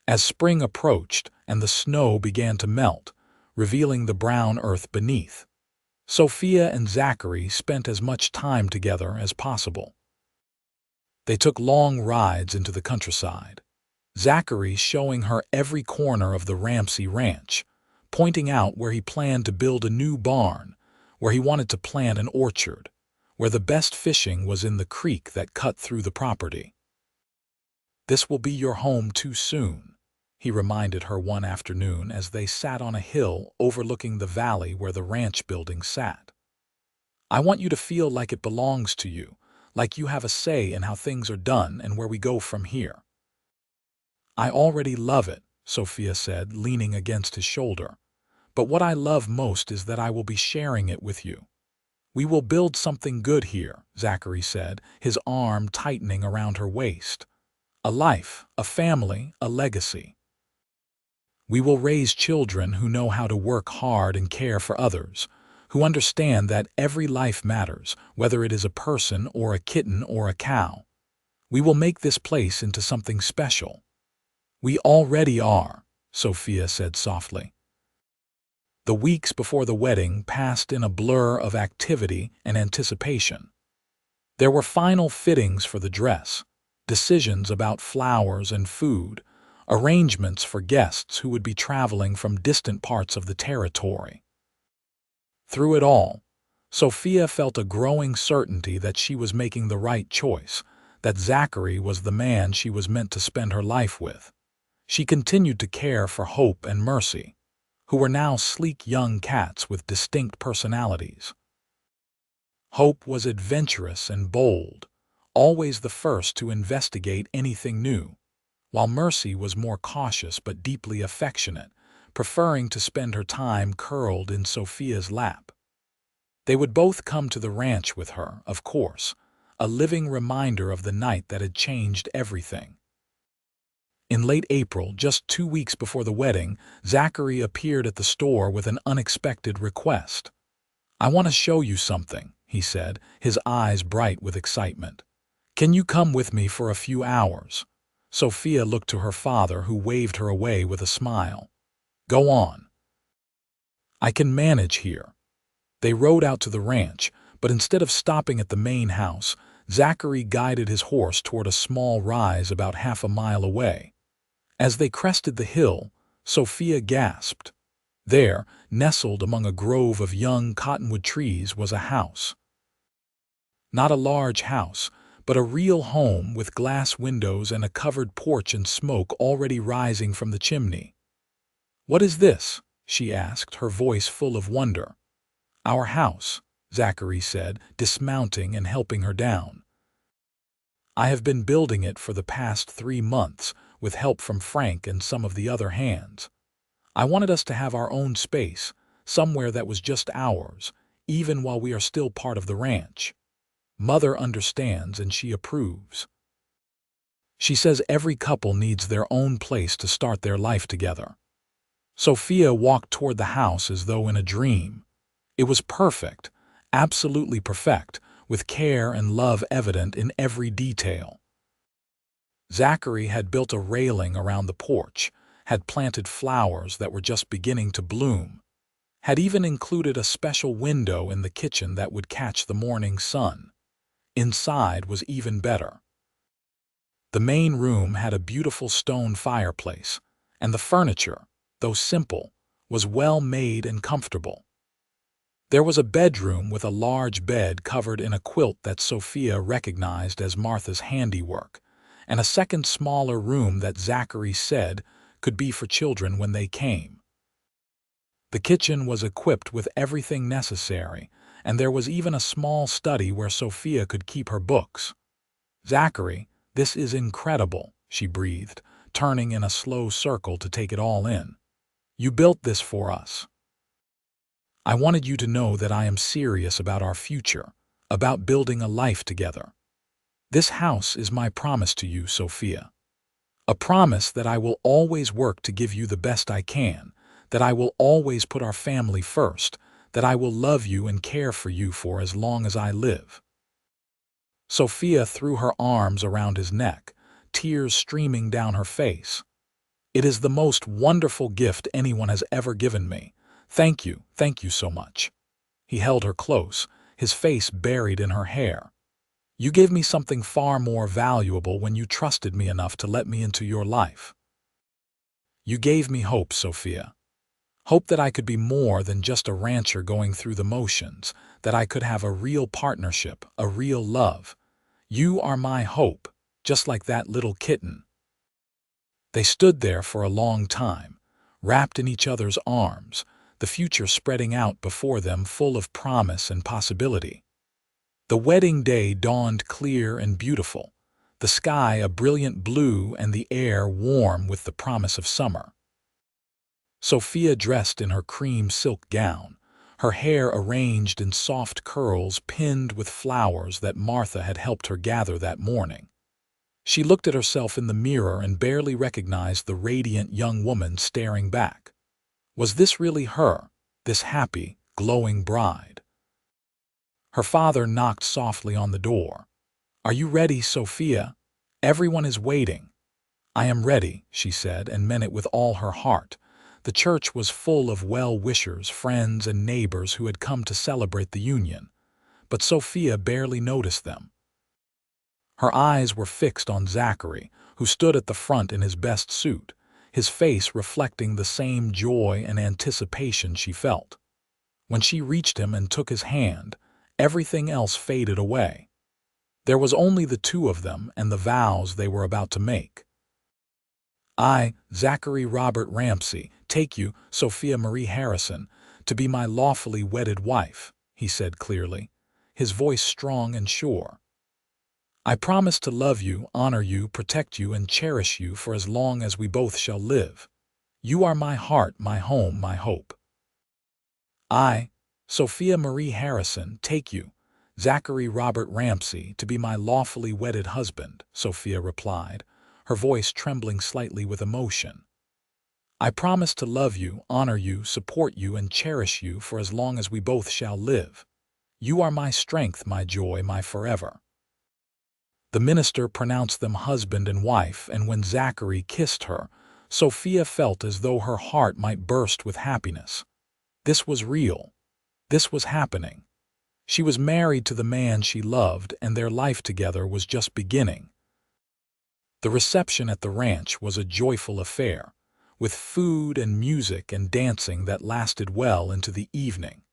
As spring approached and the snow began to melt, revealing the brown earth beneath, Sophia and Zachary spent as much time together as possible. They took long rides into the countryside, Zachary showing her every corner of the Ramsey Ranch, pointing out where he planned to build a new barn, where he wanted to plant an orchard, where the best fishing was in the creek that cut through the property. "This will be your home too soon," he reminded her one afternoon as they sat on a hill overlooking the valley where the ranch building sat. "I want you to feel like it belongs to you, like you have a say in how things are done and where we go from here." "I already love it," Sophia said, leaning against his shoulder. "But what I love most is that I will be sharing it with you." "We will build something good here," Zachary said, his arm tightening around her waist. "A life, a family, a legacy. We will raise children who know how to work hard and care for others, who understand that every life matters, whether it is a person or a kitten or a cow. We will make this place into something special." "We already are," Sophia said softly. The weeks before the wedding passed in a blur of activity and anticipation. There were final fittings for the dress, decisions about flowers and food, arrangements for guests who would be traveling from distant parts of the territory. Through it all, Sophia felt a growing certainty that she was making the right choice, that Zachary was the man she was meant to spend her life with. She continued to care for Hope and Mercy, who were now sleek young cats with distinct personalities. Hope was adventurous and bold, always the first to investigate anything new, while Mercy was more cautious but deeply affectionate, preferring to spend her time curled in Sophia's lap. They would both come to the ranch with her, of course, a living reminder of the night that had changed everything. In late April, just 2 weeks before the wedding, Zachary appeared at the store with an unexpected request. "I want to show you something," he said, his eyes bright with excitement. "Can you come with me for a few hours?" Sophia looked to her father, who waved her away with a smile. "Go on. I can manage here." They rode out to the ranch, but instead of stopping at the main house, Zachary guided his horse toward a small rise about half a mile away. As they crested the hill, Sophia gasped. There, nestled among a grove of young cottonwood trees, was a house. Not a large house, but a real home with glass windows and a covered porch and smoke already rising from the chimney. "What is this?" she asked, her voice full of wonder. "Our house," Zachary said, dismounting and helping her down. "I have been building it for the past 3 months, with help from Frank and some of the other hands. I wanted us to have our own space, somewhere that was just ours, even while we are still part of the ranch. Mother understands and she approves. She says every couple needs their own place to start their life together." Sophia walked toward the house as though in a dream. It was perfect, absolutely perfect, with care and love evident in every detail. Zachary had built a railing around the porch, had planted flowers that were just beginning to bloom, had even included a special window in the kitchen that would catch the morning sun. Inside was even better. The main room had a beautiful stone fireplace, and the furniture, though simple, was well made and comfortable. There was a bedroom with a large bed covered in a quilt that Sophia recognized as Martha's handiwork, and a second smaller room that Zachary said could be for children when they came. The kitchen was equipped with everything necessary, and there was even a small study where Sophia could keep her books. "Zachary, this is incredible," she breathed, turning in a slow circle to take it all in. "You built this for us. I wanted you to know that I am serious about our future, about building a life together. This house is my promise to you, Sophia. A promise that I will always work to give you the best I can, that I will always put our family first, that I will love you and care for you for as long as I live." Sophia threw her arms around his neck, tears streaming down her face. "It is the most wonderful gift anyone has ever given me. Thank you so much." He held her close, his face buried in her hair. "You gave me something far more valuable when you trusted me enough to let me into your life. You gave me hope, Sophia. Hope that I could be more than just a rancher going through the motions, that I could have a real partnership, a real love. You are my hope, just like that little kitten." They stood there for a long time, wrapped in each other's arms, the future spreading out before them full of promise and possibility. The wedding day dawned clear and beautiful, the sky a brilliant blue and the air warm with the promise of summer. Sophia dressed in her cream silk gown, her hair arranged in soft curls pinned with flowers that Martha had helped her gather that morning. She looked at herself in the mirror and barely recognized the radiant young woman staring back. Was this really her, this happy, glowing bride? Her father knocked softly on the door. "Are you ready, Sophia? Everyone is waiting." "I am ready," she said, and meant it with all her heart. The church was full of well-wishers, friends, and neighbors who had come to celebrate the union, but Sophia barely noticed them. Her eyes were fixed on Zachary, who stood at the front in his best suit, his face reflecting the same joy and anticipation she felt. When she reached him and took his hand, everything else faded away. There was only the two of them and the vows they were about to make. "I, Zachary Robert Ramsey, take you, Sophia Marie Harrison, to be my lawfully wedded wife," he said clearly, his voice strong and sure. "I promise to love you, honor you, protect you, and cherish you for as long as we both shall live. You are my heart, my home, my hope." "I, Sophia Marie Harrison, take you, Zachary Robert Ramsey, to be my lawfully wedded husband," Sophia replied, her voice trembling slightly with emotion. "I promise to love you, honor you, support you, and cherish you for as long as we both shall live. You are my strength, my joy, my forever." The minister pronounced them husband and wife, and when Zachary kissed her, Sophia felt as though her heart might burst with happiness. This was real. This was happening. She was married to the man she loved, and their life together was just beginning. The reception at the ranch was a joyful affair, with food and music and dancing that lasted well into the evening.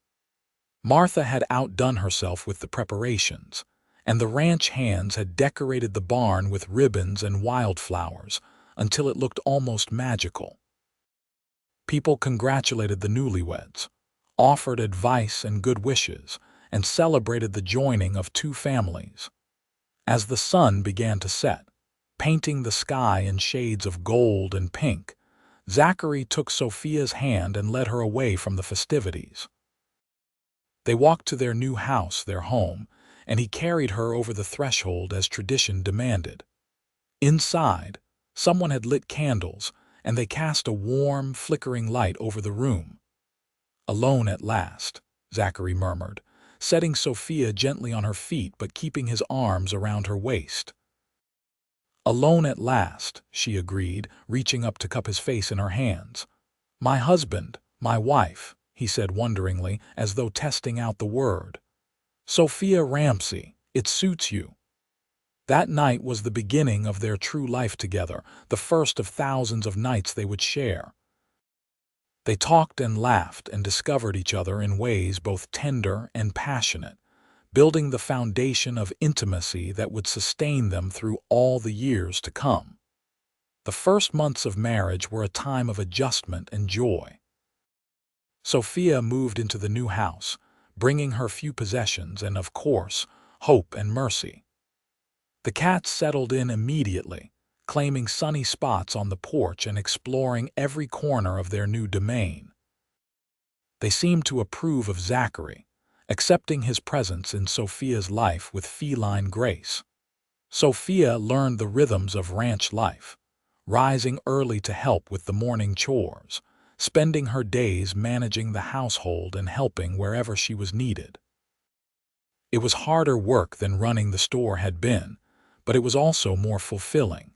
Martha had outdone herself with the preparations, and the ranch hands had decorated the barn with ribbons and wildflowers until it looked almost magical. People congratulated the newlyweds, offered advice and good wishes, and celebrated the joining of two families. As the sun began to set, painting the sky in shades of gold and pink, Zachary took Sophia's hand and led her away from the festivities. They walked to their new house, their home, and he carried her over the threshold as tradition demanded. Inside, someone had lit candles, and they cast a warm, flickering light over the room. "Alone at last," Zachary murmured, setting Sophia gently on her feet but keeping his arms around her waist. "Alone at last," she agreed, reaching up to cup his face in her hands. "My husband, my wife," he said wonderingly, as though testing out the word. "Sophia Ramsey, it suits you." That night was the beginning of their true life together, the first of thousands of nights they would share. They talked and laughed and discovered each other in ways both tender and passionate, building the foundation of intimacy that would sustain them through all the years to come. The first months of marriage were a time of adjustment and joy. Sophia moved into the new house, bringing her few possessions and, of course, hope and mercy. The cats settled in immediately, claiming sunny spots on the porch and exploring every corner of their new domain. They seemed to approve of Zachary, accepting his presence in Sophia's life with feline grace. Sophia learned the rhythms of ranch life, rising early to help with the morning chores, spending her days managing the household and helping wherever she was needed. It was harder work than running the store had been, but it was also more fulfilling.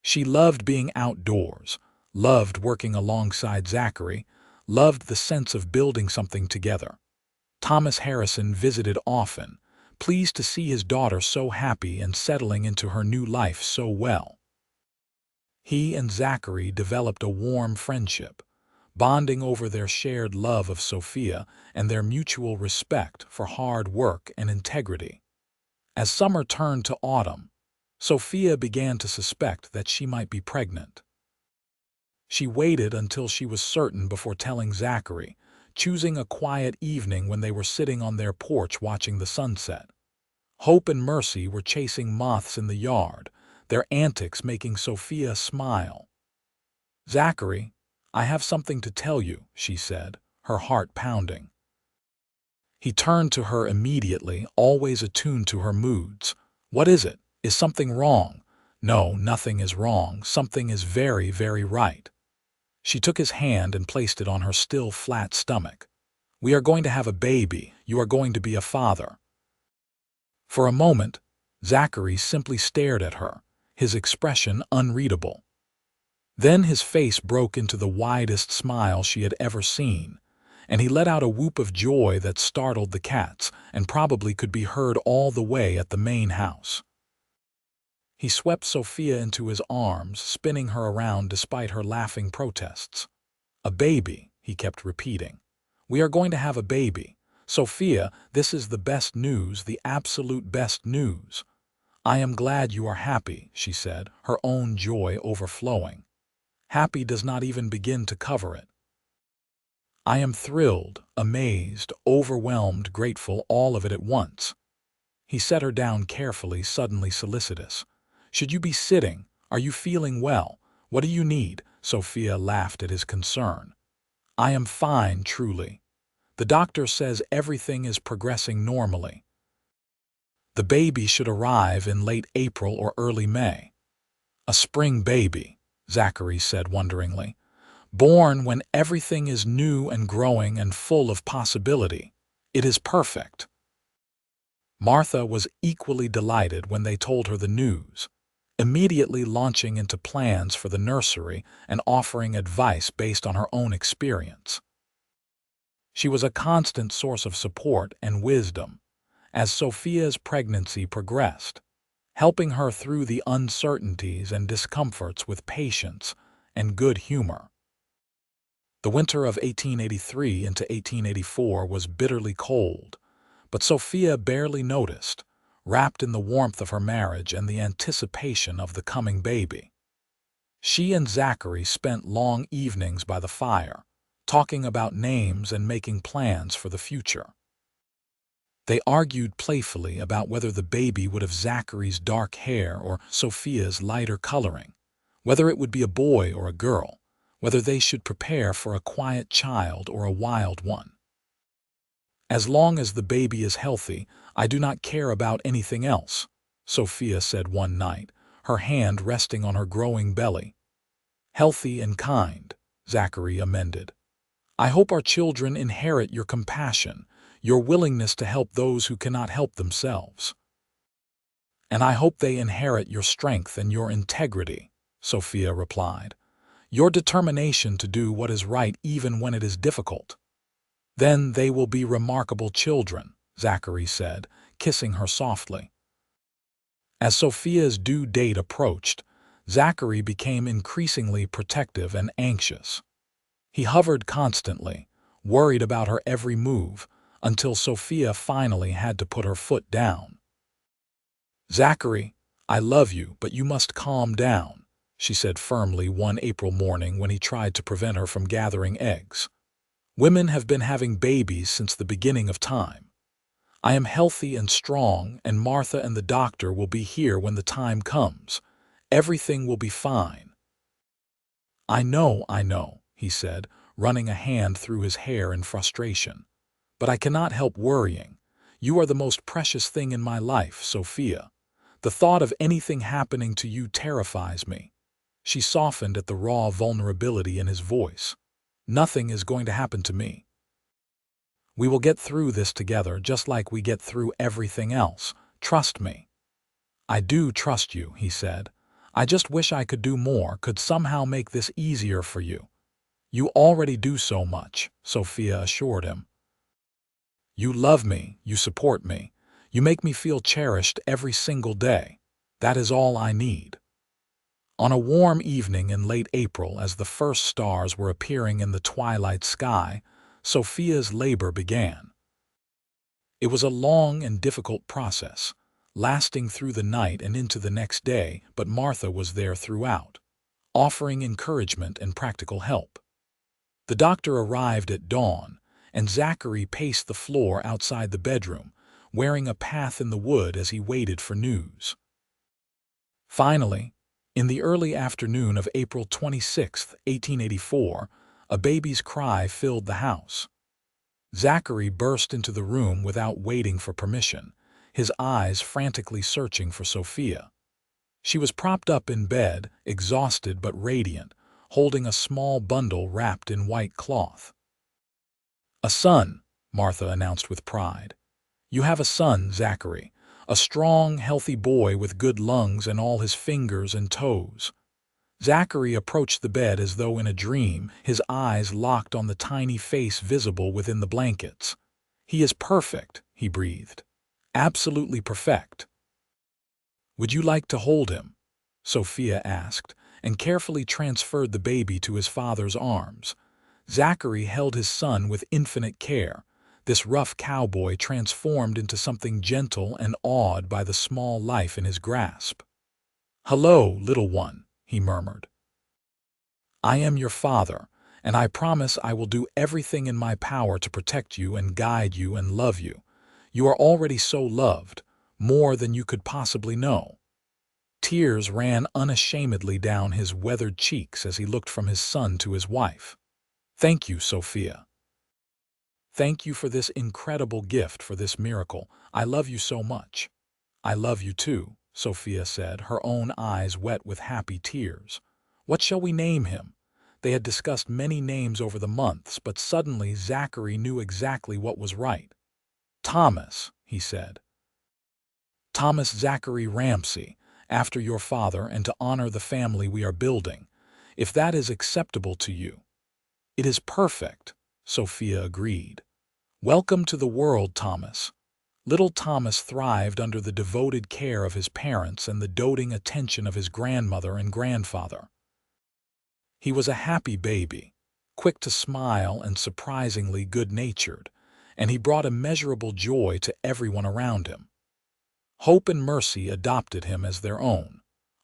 She loved being outdoors, loved working alongside Zachary, loved the sense of building something together. Thomas Harrison visited often, pleased to see his daughter so happy and settling into her new life so well. He and Zachary developed a warm friendship, bonding over their shared love of Sophia and their mutual respect for hard work and integrity. As summer turned to autumn, Sophia began to suspect that she might be pregnant. She waited until she was certain before telling Zachary, choosing a quiet evening when they were sitting on their porch watching the sunset. Hope and Mercy were chasing moths in the yard, their antics making Sophia smile. "Zachary, I have something to tell you," she said, her heart pounding. He turned to her immediately, always attuned to her moods. "What is it? Is something wrong?" "No, nothing is wrong. Something is very, very right." She took his hand and placed it on her still flat stomach. "We are going to have a baby. You are going to be a father." For a moment, Zachary simply stared at her, his expression unreadable. Then his face broke into the widest smile she had ever seen, and he let out a whoop of joy that startled the cats and probably could be heard all the way at the main house. He swept Sophia into his arms, spinning her around despite her laughing protests. "A baby," he kept repeating. "We are going to have a baby. Sophia, this is the best news, the absolute best news." "I am glad you are happy," she said, her own joy overflowing. Happy does not even begin to cover it. "I am thrilled, amazed, overwhelmed, grateful, all of it at once." He set her down carefully, suddenly solicitous. "Should you be sitting? Are you feeling well? What do you need?" Sophia laughed at his concern. "I am fine, truly. The doctor says everything is progressing normally. The baby should arrive in late April or early May." "A spring baby," Zachary said wonderingly. "Born when everything is new and growing and full of possibility. It is perfect." Martha was equally delighted when they told her the news, immediately launching into plans for the nursery and offering advice based on her own experience. She was a constant source of support and wisdom as Sophia's pregnancy progressed, helping her through the uncertainties and discomforts with patience and good humor. The winter of 1883 into 1884 was bitterly cold, but Sophia barely noticed, wrapped in the warmth of her marriage and the anticipation of the coming baby. She and Zachary spent long evenings by the fire, talking about names and making plans for the future. They argued playfully about whether the baby would have Zachary's dark hair or Sophia's lighter coloring, whether it would be a boy or a girl, whether they should prepare for a quiet child or a wild one. "As long as the baby is healthy, I do not care about anything else," Sophia said one night, her hand resting on her growing belly. "Healthy and kind," Zachary amended. "I hope our children inherit your compassion, your willingness to help those who cannot help themselves." "And I hope they inherit your strength and your integrity," Sophia replied. "Your determination to do what is right even when it is difficult." "Then they will be remarkable children," Zachary said, kissing her softly. As Sophia's due date approached, Zachary became increasingly protective and anxious. He hovered constantly, worried about her every move, until Sophia finally had to put her foot down. "Zachary, I love you, but you must calm down," she said firmly one April morning when he tried to prevent her from gathering eggs. "Women have been having babies since the beginning of time. I am healthy and strong, and Martha and the doctor will be here when the time comes. Everything will be fine." I know," he said, running a hand through his hair in frustration. "But I cannot help worrying. You are the most precious thing in my life, Sophia. The thought of anything happening to you terrifies me." She softened at the raw vulnerability in his voice. "Nothing is going to happen to me. We will get through this together just like we get through everything else. Trust me." "I do trust you," he said. "I just wish I could do more, could somehow make this easier for you." "You already do so much," Sophia assured him. "You love me, you support me, you make me feel cherished every single day. That is all I need." On a warm evening in late April, as the first stars were appearing in the twilight sky, Sophia's labor began. It was a long and difficult process, lasting through the night and into the next day, but Martha was there throughout, offering encouragement and practical help. The doctor arrived at dawn, and Zachary paced the floor outside the bedroom, wearing a path in the wood as he waited for news. Finally, in the early afternoon of April 26, 1884, a baby's cry filled the house. Zachary burst into the room without waiting for permission, his eyes frantically searching for Sophia. She was propped up in bed, exhausted but radiant, holding a small bundle wrapped in white cloth. "A son," Martha announced with pride. "You have a son, Zachary, a strong, healthy boy with good lungs and all his fingers and toes." Zachary approached the bed as though in a dream, his eyes locked on the tiny face visible within the blankets. "He is perfect," he breathed. "Absolutely perfect." "Would you like to hold him?" Sophia asked, and carefully transferred the baby to his father's arms. Zachary held his son with infinite care, this rough cowboy transformed into something gentle and awed by the small life in his grasp. "Hello, little one," he murmured. "I am your father, and I promise I will do everything in my power to protect you and guide you and love you. You are already so loved, more than you could possibly know." Tears ran unashamedly down his weathered cheeks as he looked from his son to his wife. "Thank you, Sophia. Thank you for this incredible gift, for this miracle. I love you so much." "I love you too," Sophia said, her own eyes wet with happy tears. "What shall we name him?" They had discussed many names over the months, but suddenly Zachary knew exactly what was right. "Thomas," he said. "Thomas Zachary Ramsey, after your father, and to honor the family we are building, if that is acceptable to you." "It is perfect," Sophia agreed. "Welcome to the world, Thomas." Little Thomas thrived under the devoted care of his parents and the doting attention of his grandmother and grandfather. He was a happy baby, quick to smile and surprisingly good-natured, and he brought immeasurable joy to everyone around him. Hope and Mercy adopted him as their own,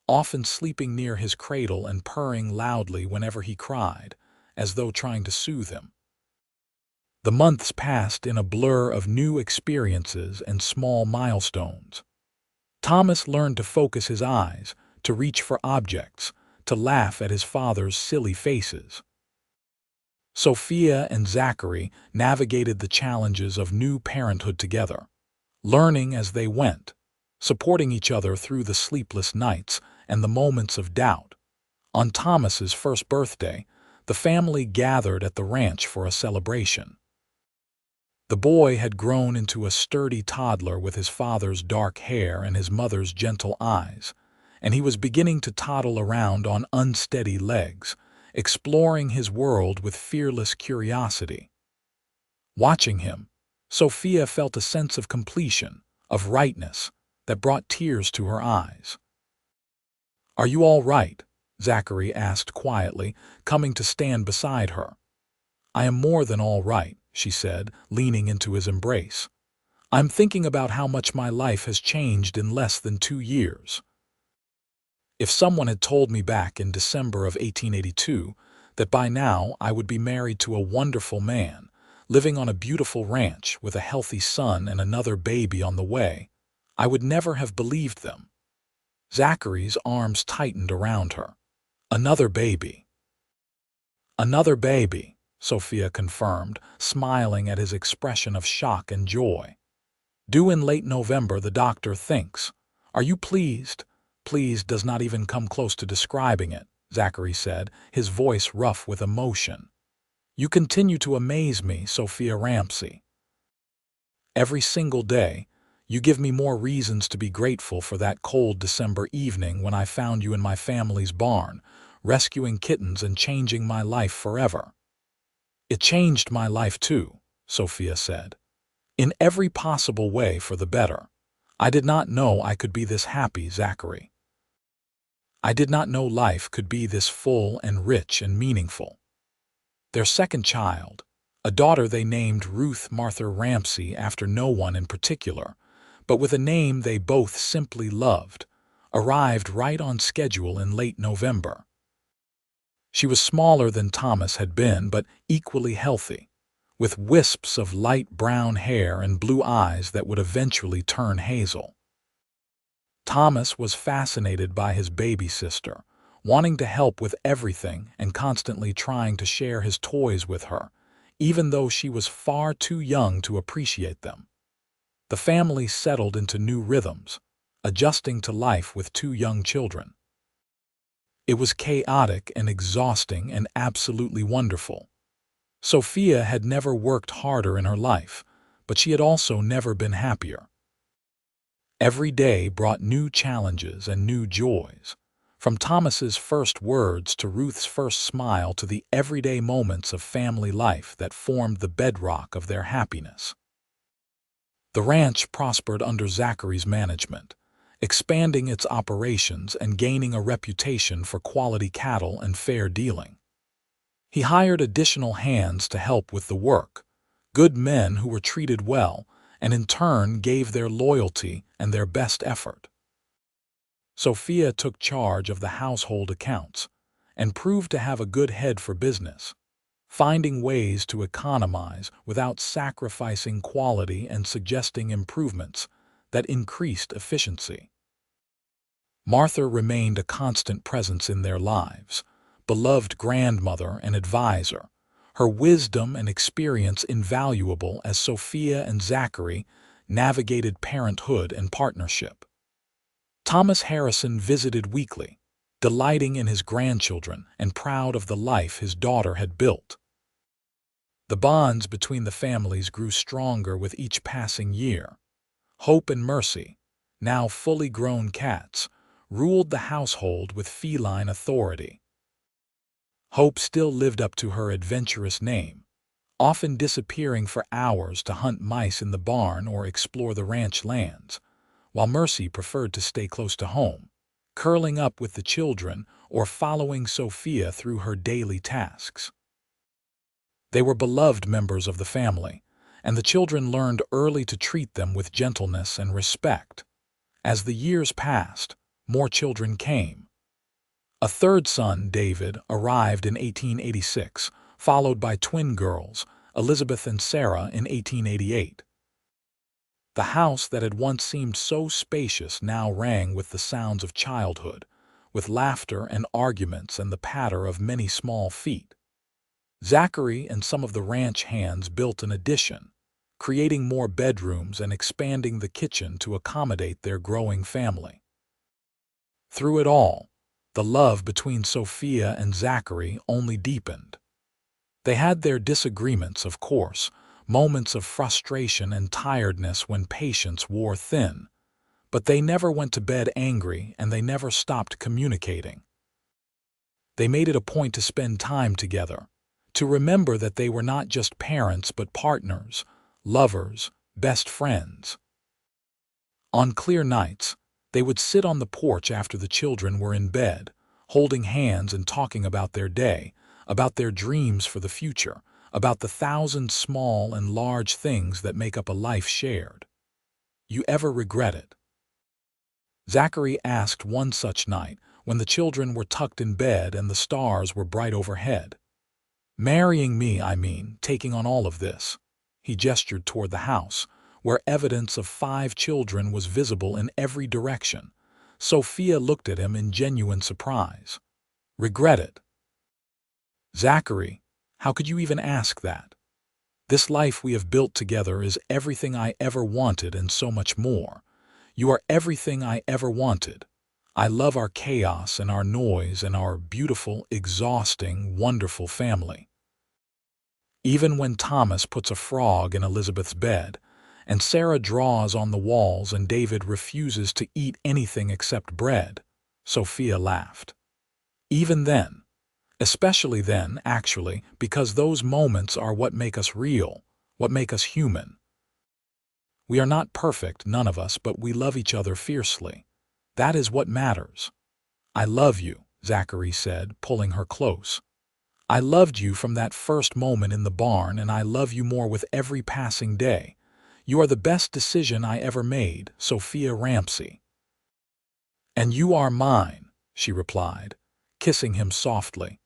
often sleeping near his cradle and purring loudly whenever he cried, as though trying to soothe him. The months passed in a blur of new experiences and small milestones. Thomas learned to focus his eyes, to reach for objects, to laugh at his father's silly faces. Sophia and Zachary navigated the challenges of new parenthood together, learning as they went, supporting each other through the sleepless nights and the moments of doubt. On Thomas's first birthday, the family gathered at the ranch for a celebration. The boy had grown into a sturdy toddler with his father's dark hair and his mother's gentle eyes, and he was beginning to toddle around on unsteady legs, exploring his world with fearless curiosity. Watching him, Sophia felt a sense of completion, of rightness, that brought tears to her eyes. "Are you all right?" Zachary asked quietly, coming to stand beside her. "I am more than all right," she said, leaning into his embrace. "I'm thinking about how much my life has changed in less than 2 years." If someone had told me back in December of 1882 that by now I would be married to a wonderful man, living on a beautiful ranch with a healthy son and another baby on the way, I would never have believed them. Zachary's arms tightened around her. "Another baby." "Another baby," Sophia confirmed, smiling at his expression of shock and joy. "Due in late November, the doctor thinks. Are you pleased?" "Pleased does not even come close to describing it," Zachary said, his voice rough with emotion. "You continue to amaze me, Sophia Ramsey. Every single day, you give me more reasons to be grateful for that cold December evening when I found you in my family's barn, rescuing kittens and changing my life forever." "It changed my life too," Sophia said. "In every possible way for the better. I did not know I could be this happy, Zachary. I did not know life could be this full and rich and meaningful." Their second child, a daughter they named Ruth Martha Ramsey after no one in particular, but with a name they both simply loved, arrived right on schedule in late November. She was smaller than Thomas had been, but equally healthy, with wisps of light brown hair and blue eyes that would eventually turn hazel. Thomas was fascinated by his baby sister, wanting to help with everything and constantly trying to share his toys with her, even though she was far too young to appreciate them. The family settled into new rhythms, adjusting to life with two young children. It was chaotic and exhausting and absolutely wonderful. Sophia had never worked harder in her life, but she had also never been happier. Every day brought new challenges and new joys, from Thomas's first words to Ruth's first smile to the everyday moments of family life that formed the bedrock of their happiness. The ranch prospered under Zachary's management, expanding its operations and gaining a reputation for quality cattle and fair dealing. He hired additional hands to help with the work, good men who were treated well and in turn gave their loyalty and their best effort. Sophia took charge of the household accounts and proved to have a good head for business, finding ways to economize without sacrificing quality and suggesting improvements that increased efficiency. Martha remained a constant presence in their lives, beloved grandmother and advisor, her wisdom and experience invaluable as Sophia and Zachary navigated parenthood and partnership. Thomas Harrison visited weekly, delighting in his grandchildren and proud of the life his daughter had built. The bonds between the families grew stronger with each passing year. Hope and Mercy, now fully grown cats, ruled the household with feline authority. Hope still lived up to her adventurous name, often disappearing for hours to hunt mice in the barn or explore the ranch lands, while Mercy preferred to stay close to home, curling up with the children or following Sophia through her daily tasks. They were beloved members of the family, and the children learned early to treat them with gentleness and respect. As the years passed, more children came. A third son, David, arrived in 1886, followed by twin girls, Elizabeth and Sarah, in 1888. The house that had once seemed so spacious now rang with the sounds of childhood, with laughter and arguments and the patter of many small feet. Zachary and some of the ranch hands built an addition, creating more bedrooms and expanding the kitchen to accommodate their growing family. Through it all, the love between Sophia and Zachary only deepened. They had their disagreements, of course, moments of frustration and tiredness when patience wore thin, but they never went to bed angry and they never stopped communicating. They made it a point to spend time together, to remember that they were not just parents but partners, lovers, best friends. On clear nights, they would sit on the porch after the children were in bed, holding hands and talking about their day, about their dreams for the future, about the thousand small and large things that make up a life shared. You ever regret it? Zachary asked one such night when the children were tucked in bed and the stars were bright overhead. Marrying me, I mean, taking on all of this. He gestured toward the house, where evidence of 5 children was visible in every direction. Sophia looked at him in genuine surprise. Regret it? Zachary, how could you even ask that? This life we have built together is everything I ever wanted and so much more. You are everything I ever wanted. I love our chaos and our noise and our beautiful, exhausting, wonderful family. Even when Thomas puts a frog in Elizabeth's bed, and Sarah draws on the walls and David refuses to eat anything except bread, Sophia laughed. Even then, especially then, actually, because those moments are what make us real, what make us human. We are not perfect, none of us, but we love each other fiercely. That is what matters. I love you, Zachary said, pulling her close. I loved you from that first moment in the barn, and I love you more with every passing day. You are the best decision I ever made, Sophia Ramsey. And you are mine, she replied, kissing him softly.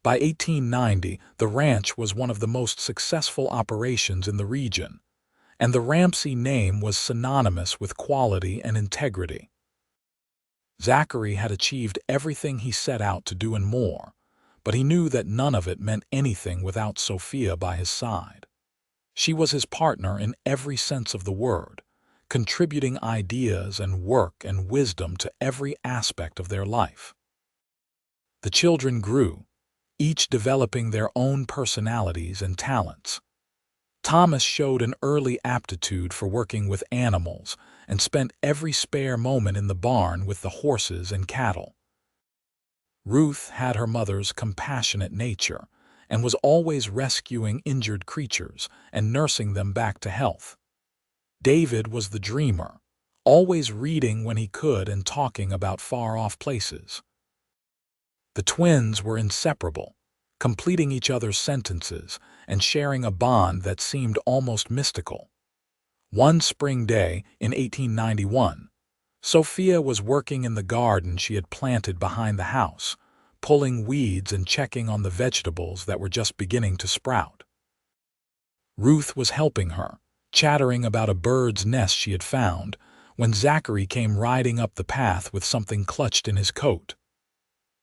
By 1890, the ranch was one of the most successful operations in the region, and the Ramsey name was synonymous with quality and integrity. Zachary had achieved everything he set out to do and more, but he knew that none of it meant anything without Sophia by his side. She was his partner in every sense of the word, contributing ideas and work and wisdom to every aspect of their life. The children grew, each developing their own personalities and talents. Thomas showed an early aptitude for working with animals and spent every spare moment in the barn with the horses and cattle. Ruth had her mother's compassionate nature and was always rescuing injured creatures and nursing them back to health. David was the dreamer, always reading when he could and talking about far-off places. The twins were inseparable, completing each other's sentences and sharing a bond that seemed almost mystical. One spring day in 1891, Sophia was working in the garden she had planted behind the house, pulling weeds and checking on the vegetables that were just beginning to sprout. Ruth was helping her, chattering about a bird's nest she had found, when Zachary came riding up the path with something clutched in his coat.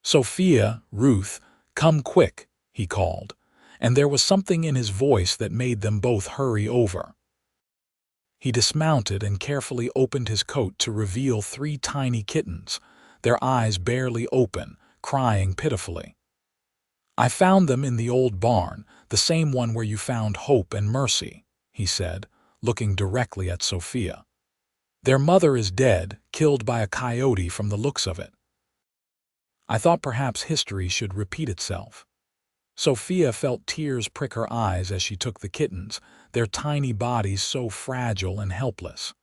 "Sophia, Ruth, come quick," he called, and there was something in his voice that made them both hurry over. He dismounted and carefully opened his coat to reveal 3 tiny kittens, their eyes barely open, crying pitifully. "I found them in the old barn, the same one where you found Hope and Mercy," he said, looking directly at Sophia. "Their mother is dead, killed by a coyote from the looks of it. I thought perhaps history should repeat itself." Sophia felt tears prick her eyes as she took the kittens, their tiny bodies so fragile and helpless.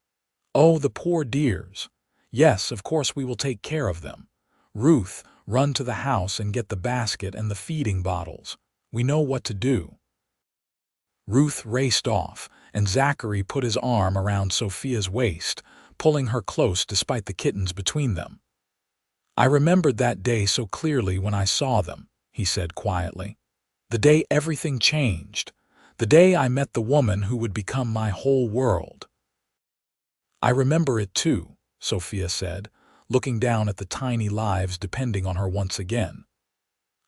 "Oh, the poor dears. Yes, of course we will take care of them. Ruth, run to the house and get the basket and the feeding bottles. We know what to do." Ruth raced off, and Zachary put his arm around Sophia's waist, pulling her close despite the kittens between them. "I remembered that day so clearly when I saw them," he said quietly. "The day everything changed. The day I met the woman who would become my whole world." "I remember it too," Sophia said, looking down at the tiny lives depending on her once again.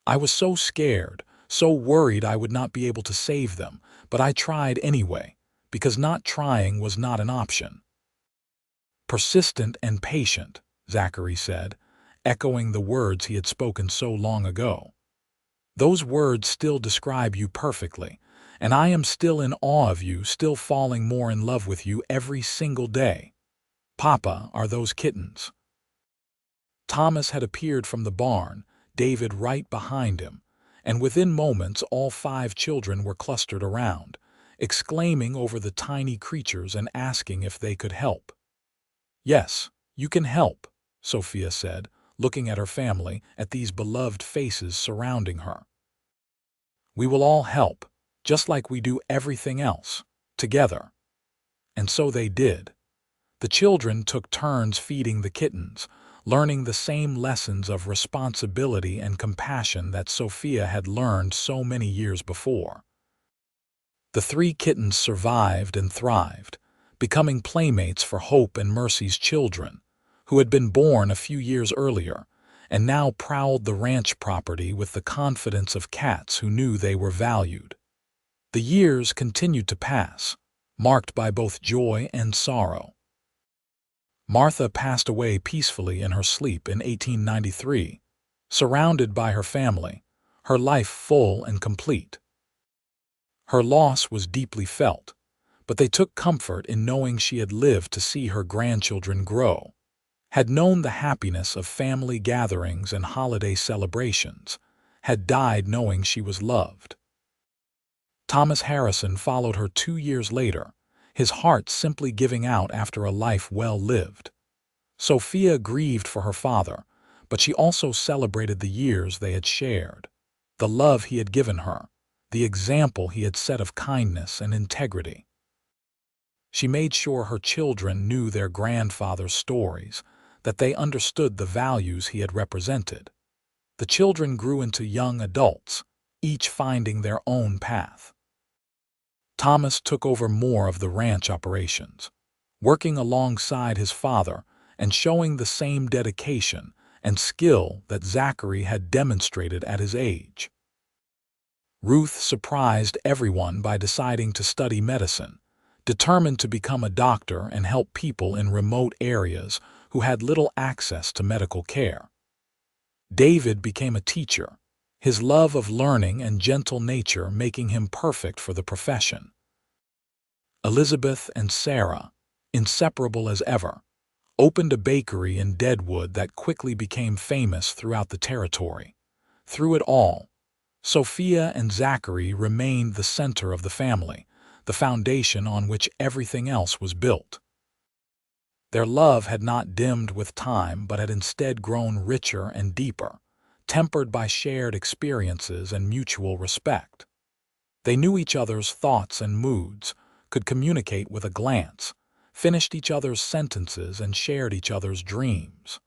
"I was so scared, so worried I would not be able to save them, but I tried anyway, because not trying was not an option." "Persistent and patient," Zachary said, echoing the words he had spoken so long ago. "Those words still describe you perfectly, and I am still in awe of you, still falling more in love with you every single day. Papa, are those kittens?" Thomas had appeared from the barn, David right behind him, and within moments all 5 children were clustered around, exclaiming over the tiny creatures and asking if they could help. "Yes, you can help," Sophia said, looking at her family, at these beloved faces surrounding her. "We will all help, just like we do everything else, together." And so they did. The children took turns feeding the kittens, learning the same lessons of responsibility and compassion that Sophia had learned so many years before. The 3 kittens survived and thrived, becoming playmates for Hope and Mercy's children, who had been born a few years earlier, and now prowled the ranch property with the confidence of cats who knew they were valued. The years continued to pass, marked by both joy and sorrow. Martha passed away peacefully in her sleep in 1893, surrounded by her family, her life full and complete. Her loss was deeply felt, but they took comfort in knowing she had lived to see her grandchildren grow, had known the happiness of family gatherings and holiday celebrations, had died knowing she was loved. Thomas Harrison followed her 2 years later, his heart simply giving out after a life well lived. Sophia grieved for her father, but she also celebrated the years they had shared, the love he had given her, the example he had set of kindness and integrity. She made sure her children knew their grandfather's stories, that they understood the values he had represented. The children grew into young adults, each finding their own path. Thomas took over more of the ranch operations, working alongside his father and showing the same dedication and skill that Zachary had demonstrated at his age. Ruth surprised everyone by deciding to study medicine, determined to become a doctor and help people in remote areas who had little access to medical care. David became a teacher, his love of learning and gentle nature making him perfect for the profession. Elizabeth and Sarah, inseparable as ever, opened a bakery in Deadwood that quickly became famous throughout the territory. Through it all, Sophia and Zachary remained the center of the family, the foundation on which everything else was built. Their love had not dimmed with time but had instead grown richer and deeper, tempered by shared experiences and mutual respect. They knew each other's thoughts and moods, could communicate with a glance, finished each other's sentences and shared each other's dreams.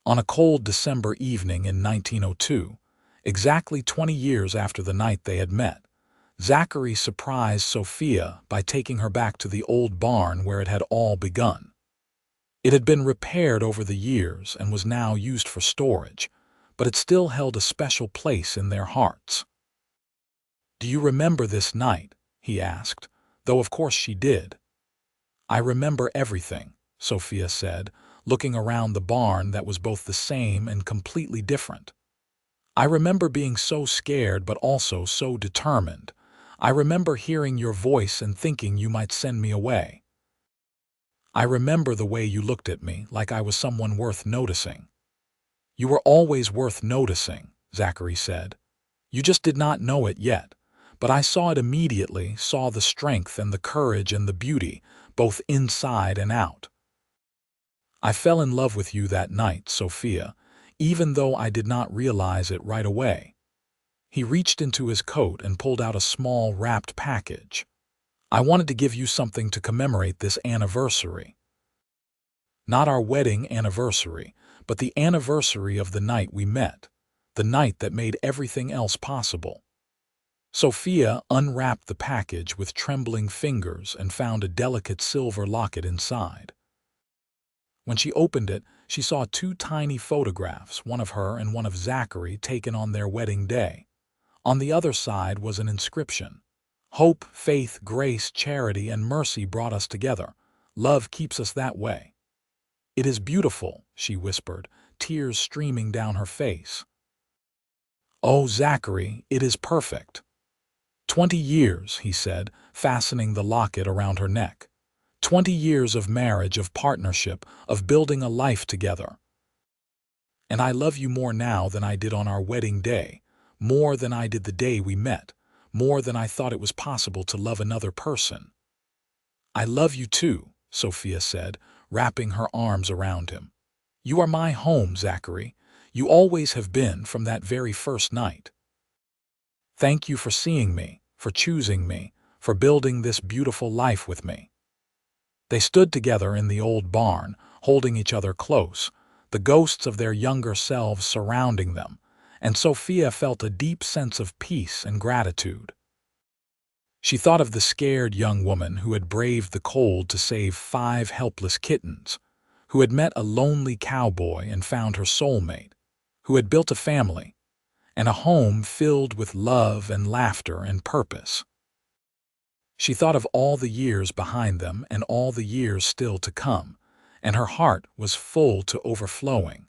On a cold December evening in 1902, exactly 20 years after the night they had met, Zachary surprised Sophia by taking her back to the old barn where it had all begun. It had been repaired over the years and was now used for storage, but it still held a special place in their hearts. "Do you remember this night?" he asked, though of course she did. "I remember everything," Sophia said, looking around the barn that was both the same and completely different. "I remember being so scared but also so determined. I remember hearing your voice and thinking you might send me away. I remember the way you looked at me, like I was someone worth noticing." "You were always worth noticing," Zachary said. "You just did not know it yet, but I saw it immediately, saw the strength and the courage and the beauty, both inside and out. I fell in love with you that night, Sophia, even though I did not realize it right away." He reached into his coat and pulled out a small wrapped package. "I wanted to give you something to commemorate this anniversary. Not our wedding anniversary, but the anniversary of the night we met, the night that made everything else possible." Sophia unwrapped the package with trembling fingers and found a delicate silver locket inside. When she opened it, she saw two tiny photographs, one of her and one of Zachary, taken on their wedding day. On the other side was an inscription: "Hope, faith, grace, charity, and mercy brought us together. Love keeps us that way." "It is beautiful," she whispered, tears streaming down her face. "Oh, Zachary, it is perfect." 20 years, he said, fastening the locket around her neck. 20 years of marriage, of partnership, of building a life together. "And I love you more now than I did on our wedding day, more than I did the day we met, more than I thought it was possible to love another person." "I love you too," Sophia said, wrapping her arms around him. "You are my home, Zachary. You always have been from that very first night. Thank you for seeing me, for choosing me, for building this beautiful life with me." They stood together in the old barn, holding each other close, the ghosts of their younger selves surrounding them, and Sophia felt a deep sense of peace and gratitude. She thought of the scared young woman who had braved the cold to save 5 helpless kittens, who had met a lonely cowboy and found her soulmate, who had built a family, and a home filled with love and laughter and purpose. She thought of all the years behind them and all the years still to come, and her heart was full to overflowing.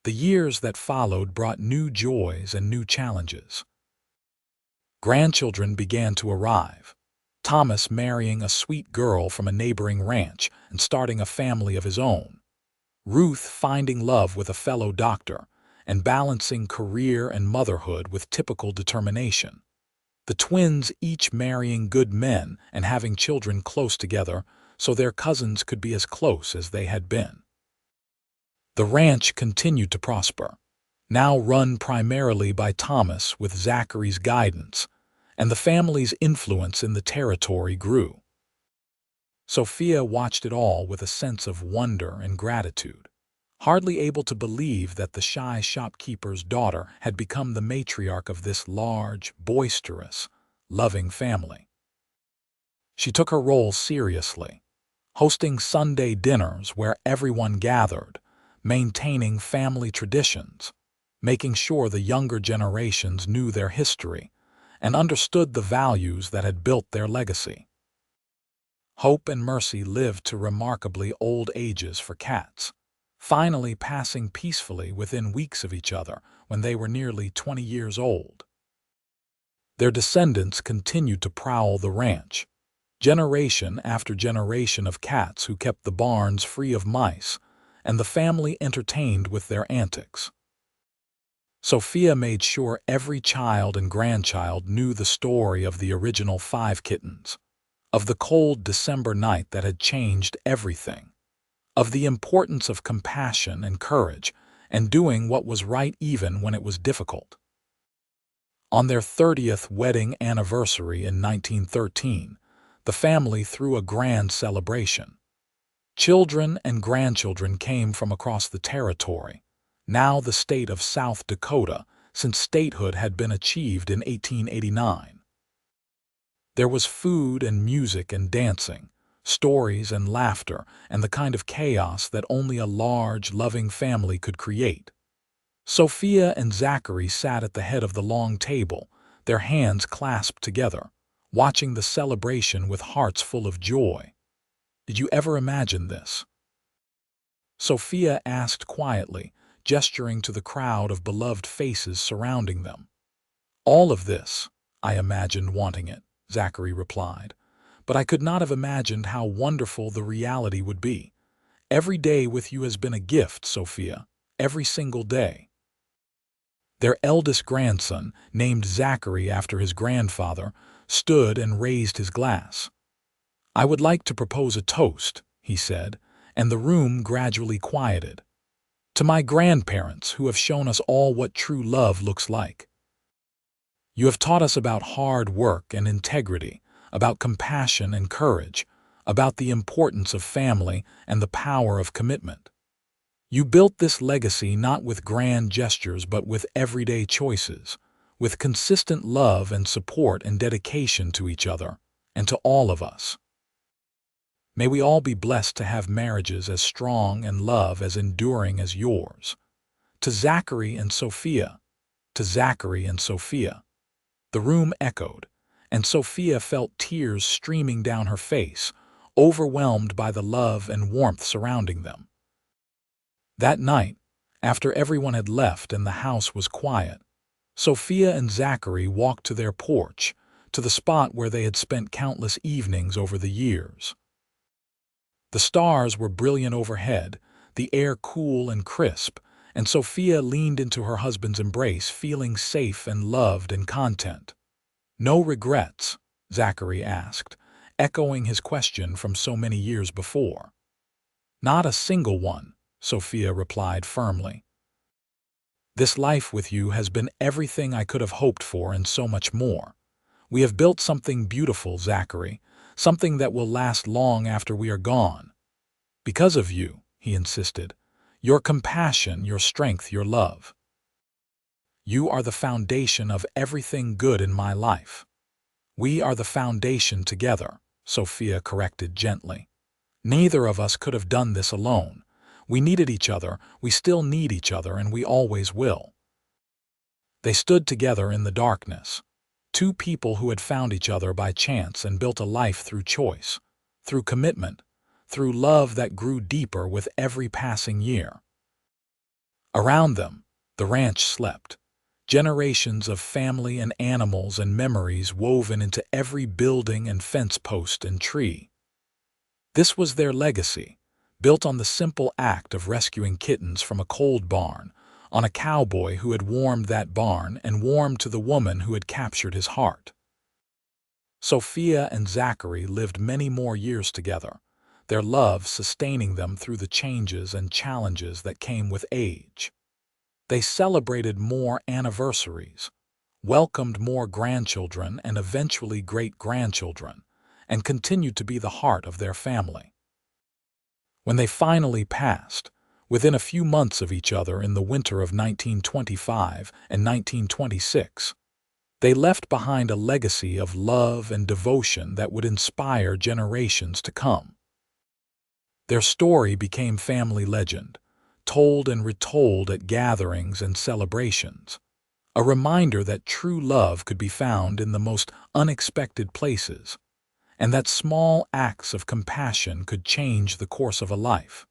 The years that followed brought new joys and new challenges. Grandchildren began to arrive. Thomas marrying a sweet girl from a neighboring ranch and starting a family of his own. Ruth finding love with a fellow doctor and balancing career and motherhood with typical determination. The twins each marrying good men and having children close together so their cousins could be as close as they had been. The ranch continued to prosper, now run primarily by Thomas with Zachary's guidance, and the family's influence in the territory grew. Sophia watched it all with a sense of wonder and gratitude. hardly able to believe that the shy shopkeeper's daughter had become the matriarch of this large, boisterous, loving family. She took her role seriously, hosting Sunday dinners where everyone gathered, maintaining family traditions, making sure the younger generations knew their history and understood the values that had built their legacy. Hope and Mercy lived to remarkably old ages for cats, finally passing peacefully within weeks of each other when they were nearly 20 years old. Their descendants continued to prowl the ranch, generation after generation of cats who kept the barns free of mice, and the family entertained with their antics. Sophia made sure every child and grandchild knew the story of the original 5 kittens, of the cold December night that had changed everything, of the importance of compassion and courage and doing what was right even when it was difficult. On their 30th wedding anniversary in 1913, the family threw a grand celebration. Children and grandchildren came from across the territory, now the state of South Dakota, since statehood had been achieved in 1889. There was food and music and dancing, stories and laughter, and the kind of chaos that only a large, loving family could create. Sophia and Zachary sat at the head of the long table, their hands clasped together, watching the celebration with hearts full of joy. "Did you ever imagine this?" Sophia asked quietly, gesturing to the crowd of beloved faces surrounding them. "All of this, I imagined wanting it," Zachary replied, "but I could not have imagined how wonderful the reality would be. Every day with you has been a gift, Sophia, every single day." Their eldest grandson, named Zachary after his grandfather, stood and raised his glass. "I would like to propose a toast," he said, and the room gradually quieted. "To my grandparents who have shown us all what true love looks like. You have taught us about hard work and integrity, about compassion and courage, about the importance of family and the power of commitment. You built this legacy not with grand gestures but with everyday choices, with consistent love and support and dedication to each other and to all of us. May we all be blessed to have marriages as strong and love as enduring as yours. To Zachary and Sophia, to Zachary and Sophia." The room echoed, and Sophia felt tears streaming down her face, overwhelmed by the love and warmth surrounding them. That night, after everyone had left and the house was quiet, Sophia and Zachary walked to their porch, to the spot where they had spent countless evenings over the years. The stars were brilliant overhead, the air cool and crisp, and Sophia leaned into her husband's embrace, feeling safe and loved and content. "No regrets?" Zachary asked, echoing his question from so many years before. "Not a single one," Sophia replied firmly. "This life with you has been everything I could have hoped for and so much more. We have built something beautiful, Zachary, something that will last long after we are gone. Because of you," he insisted, "your compassion, your strength, your love. You are the foundation of everything good in my life." "We are the foundation together," Sophia corrected gently. "Neither of us could have done this alone. We needed each other, we still need each other, and we always will." They stood together in the darkness, two people who had found each other by chance and built a life through choice, through commitment, through love that grew deeper with every passing year. Around them, the ranch slept, generations of family and animals and memories woven into every building and fence post and tree. This was their legacy, built on the simple act of rescuing kittens from a cold barn, on a cowboy who had warmed that barn and warmed to the woman who had captured his heart. Sophia and Zachary lived many more years together, their love sustaining them through the changes and challenges that came with age. They celebrated more anniversaries, welcomed more grandchildren and eventually great-grandchildren, and continued to be the heart of their family. When they finally passed, within a few months of each other in the winter of 1925 and 1926. They left behind a legacy of love and devotion that would inspire generations to come. Their story became family legend, told and retold at gatherings and celebrations, a reminder that true love could be found in the most unexpected places, and that small acts of compassion could change the course of a life.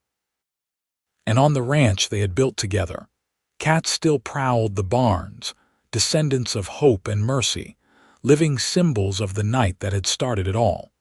And on the ranch they had built together, cats still prowled the barns, descendants of hope and mercy, living symbols of the night that had started it all.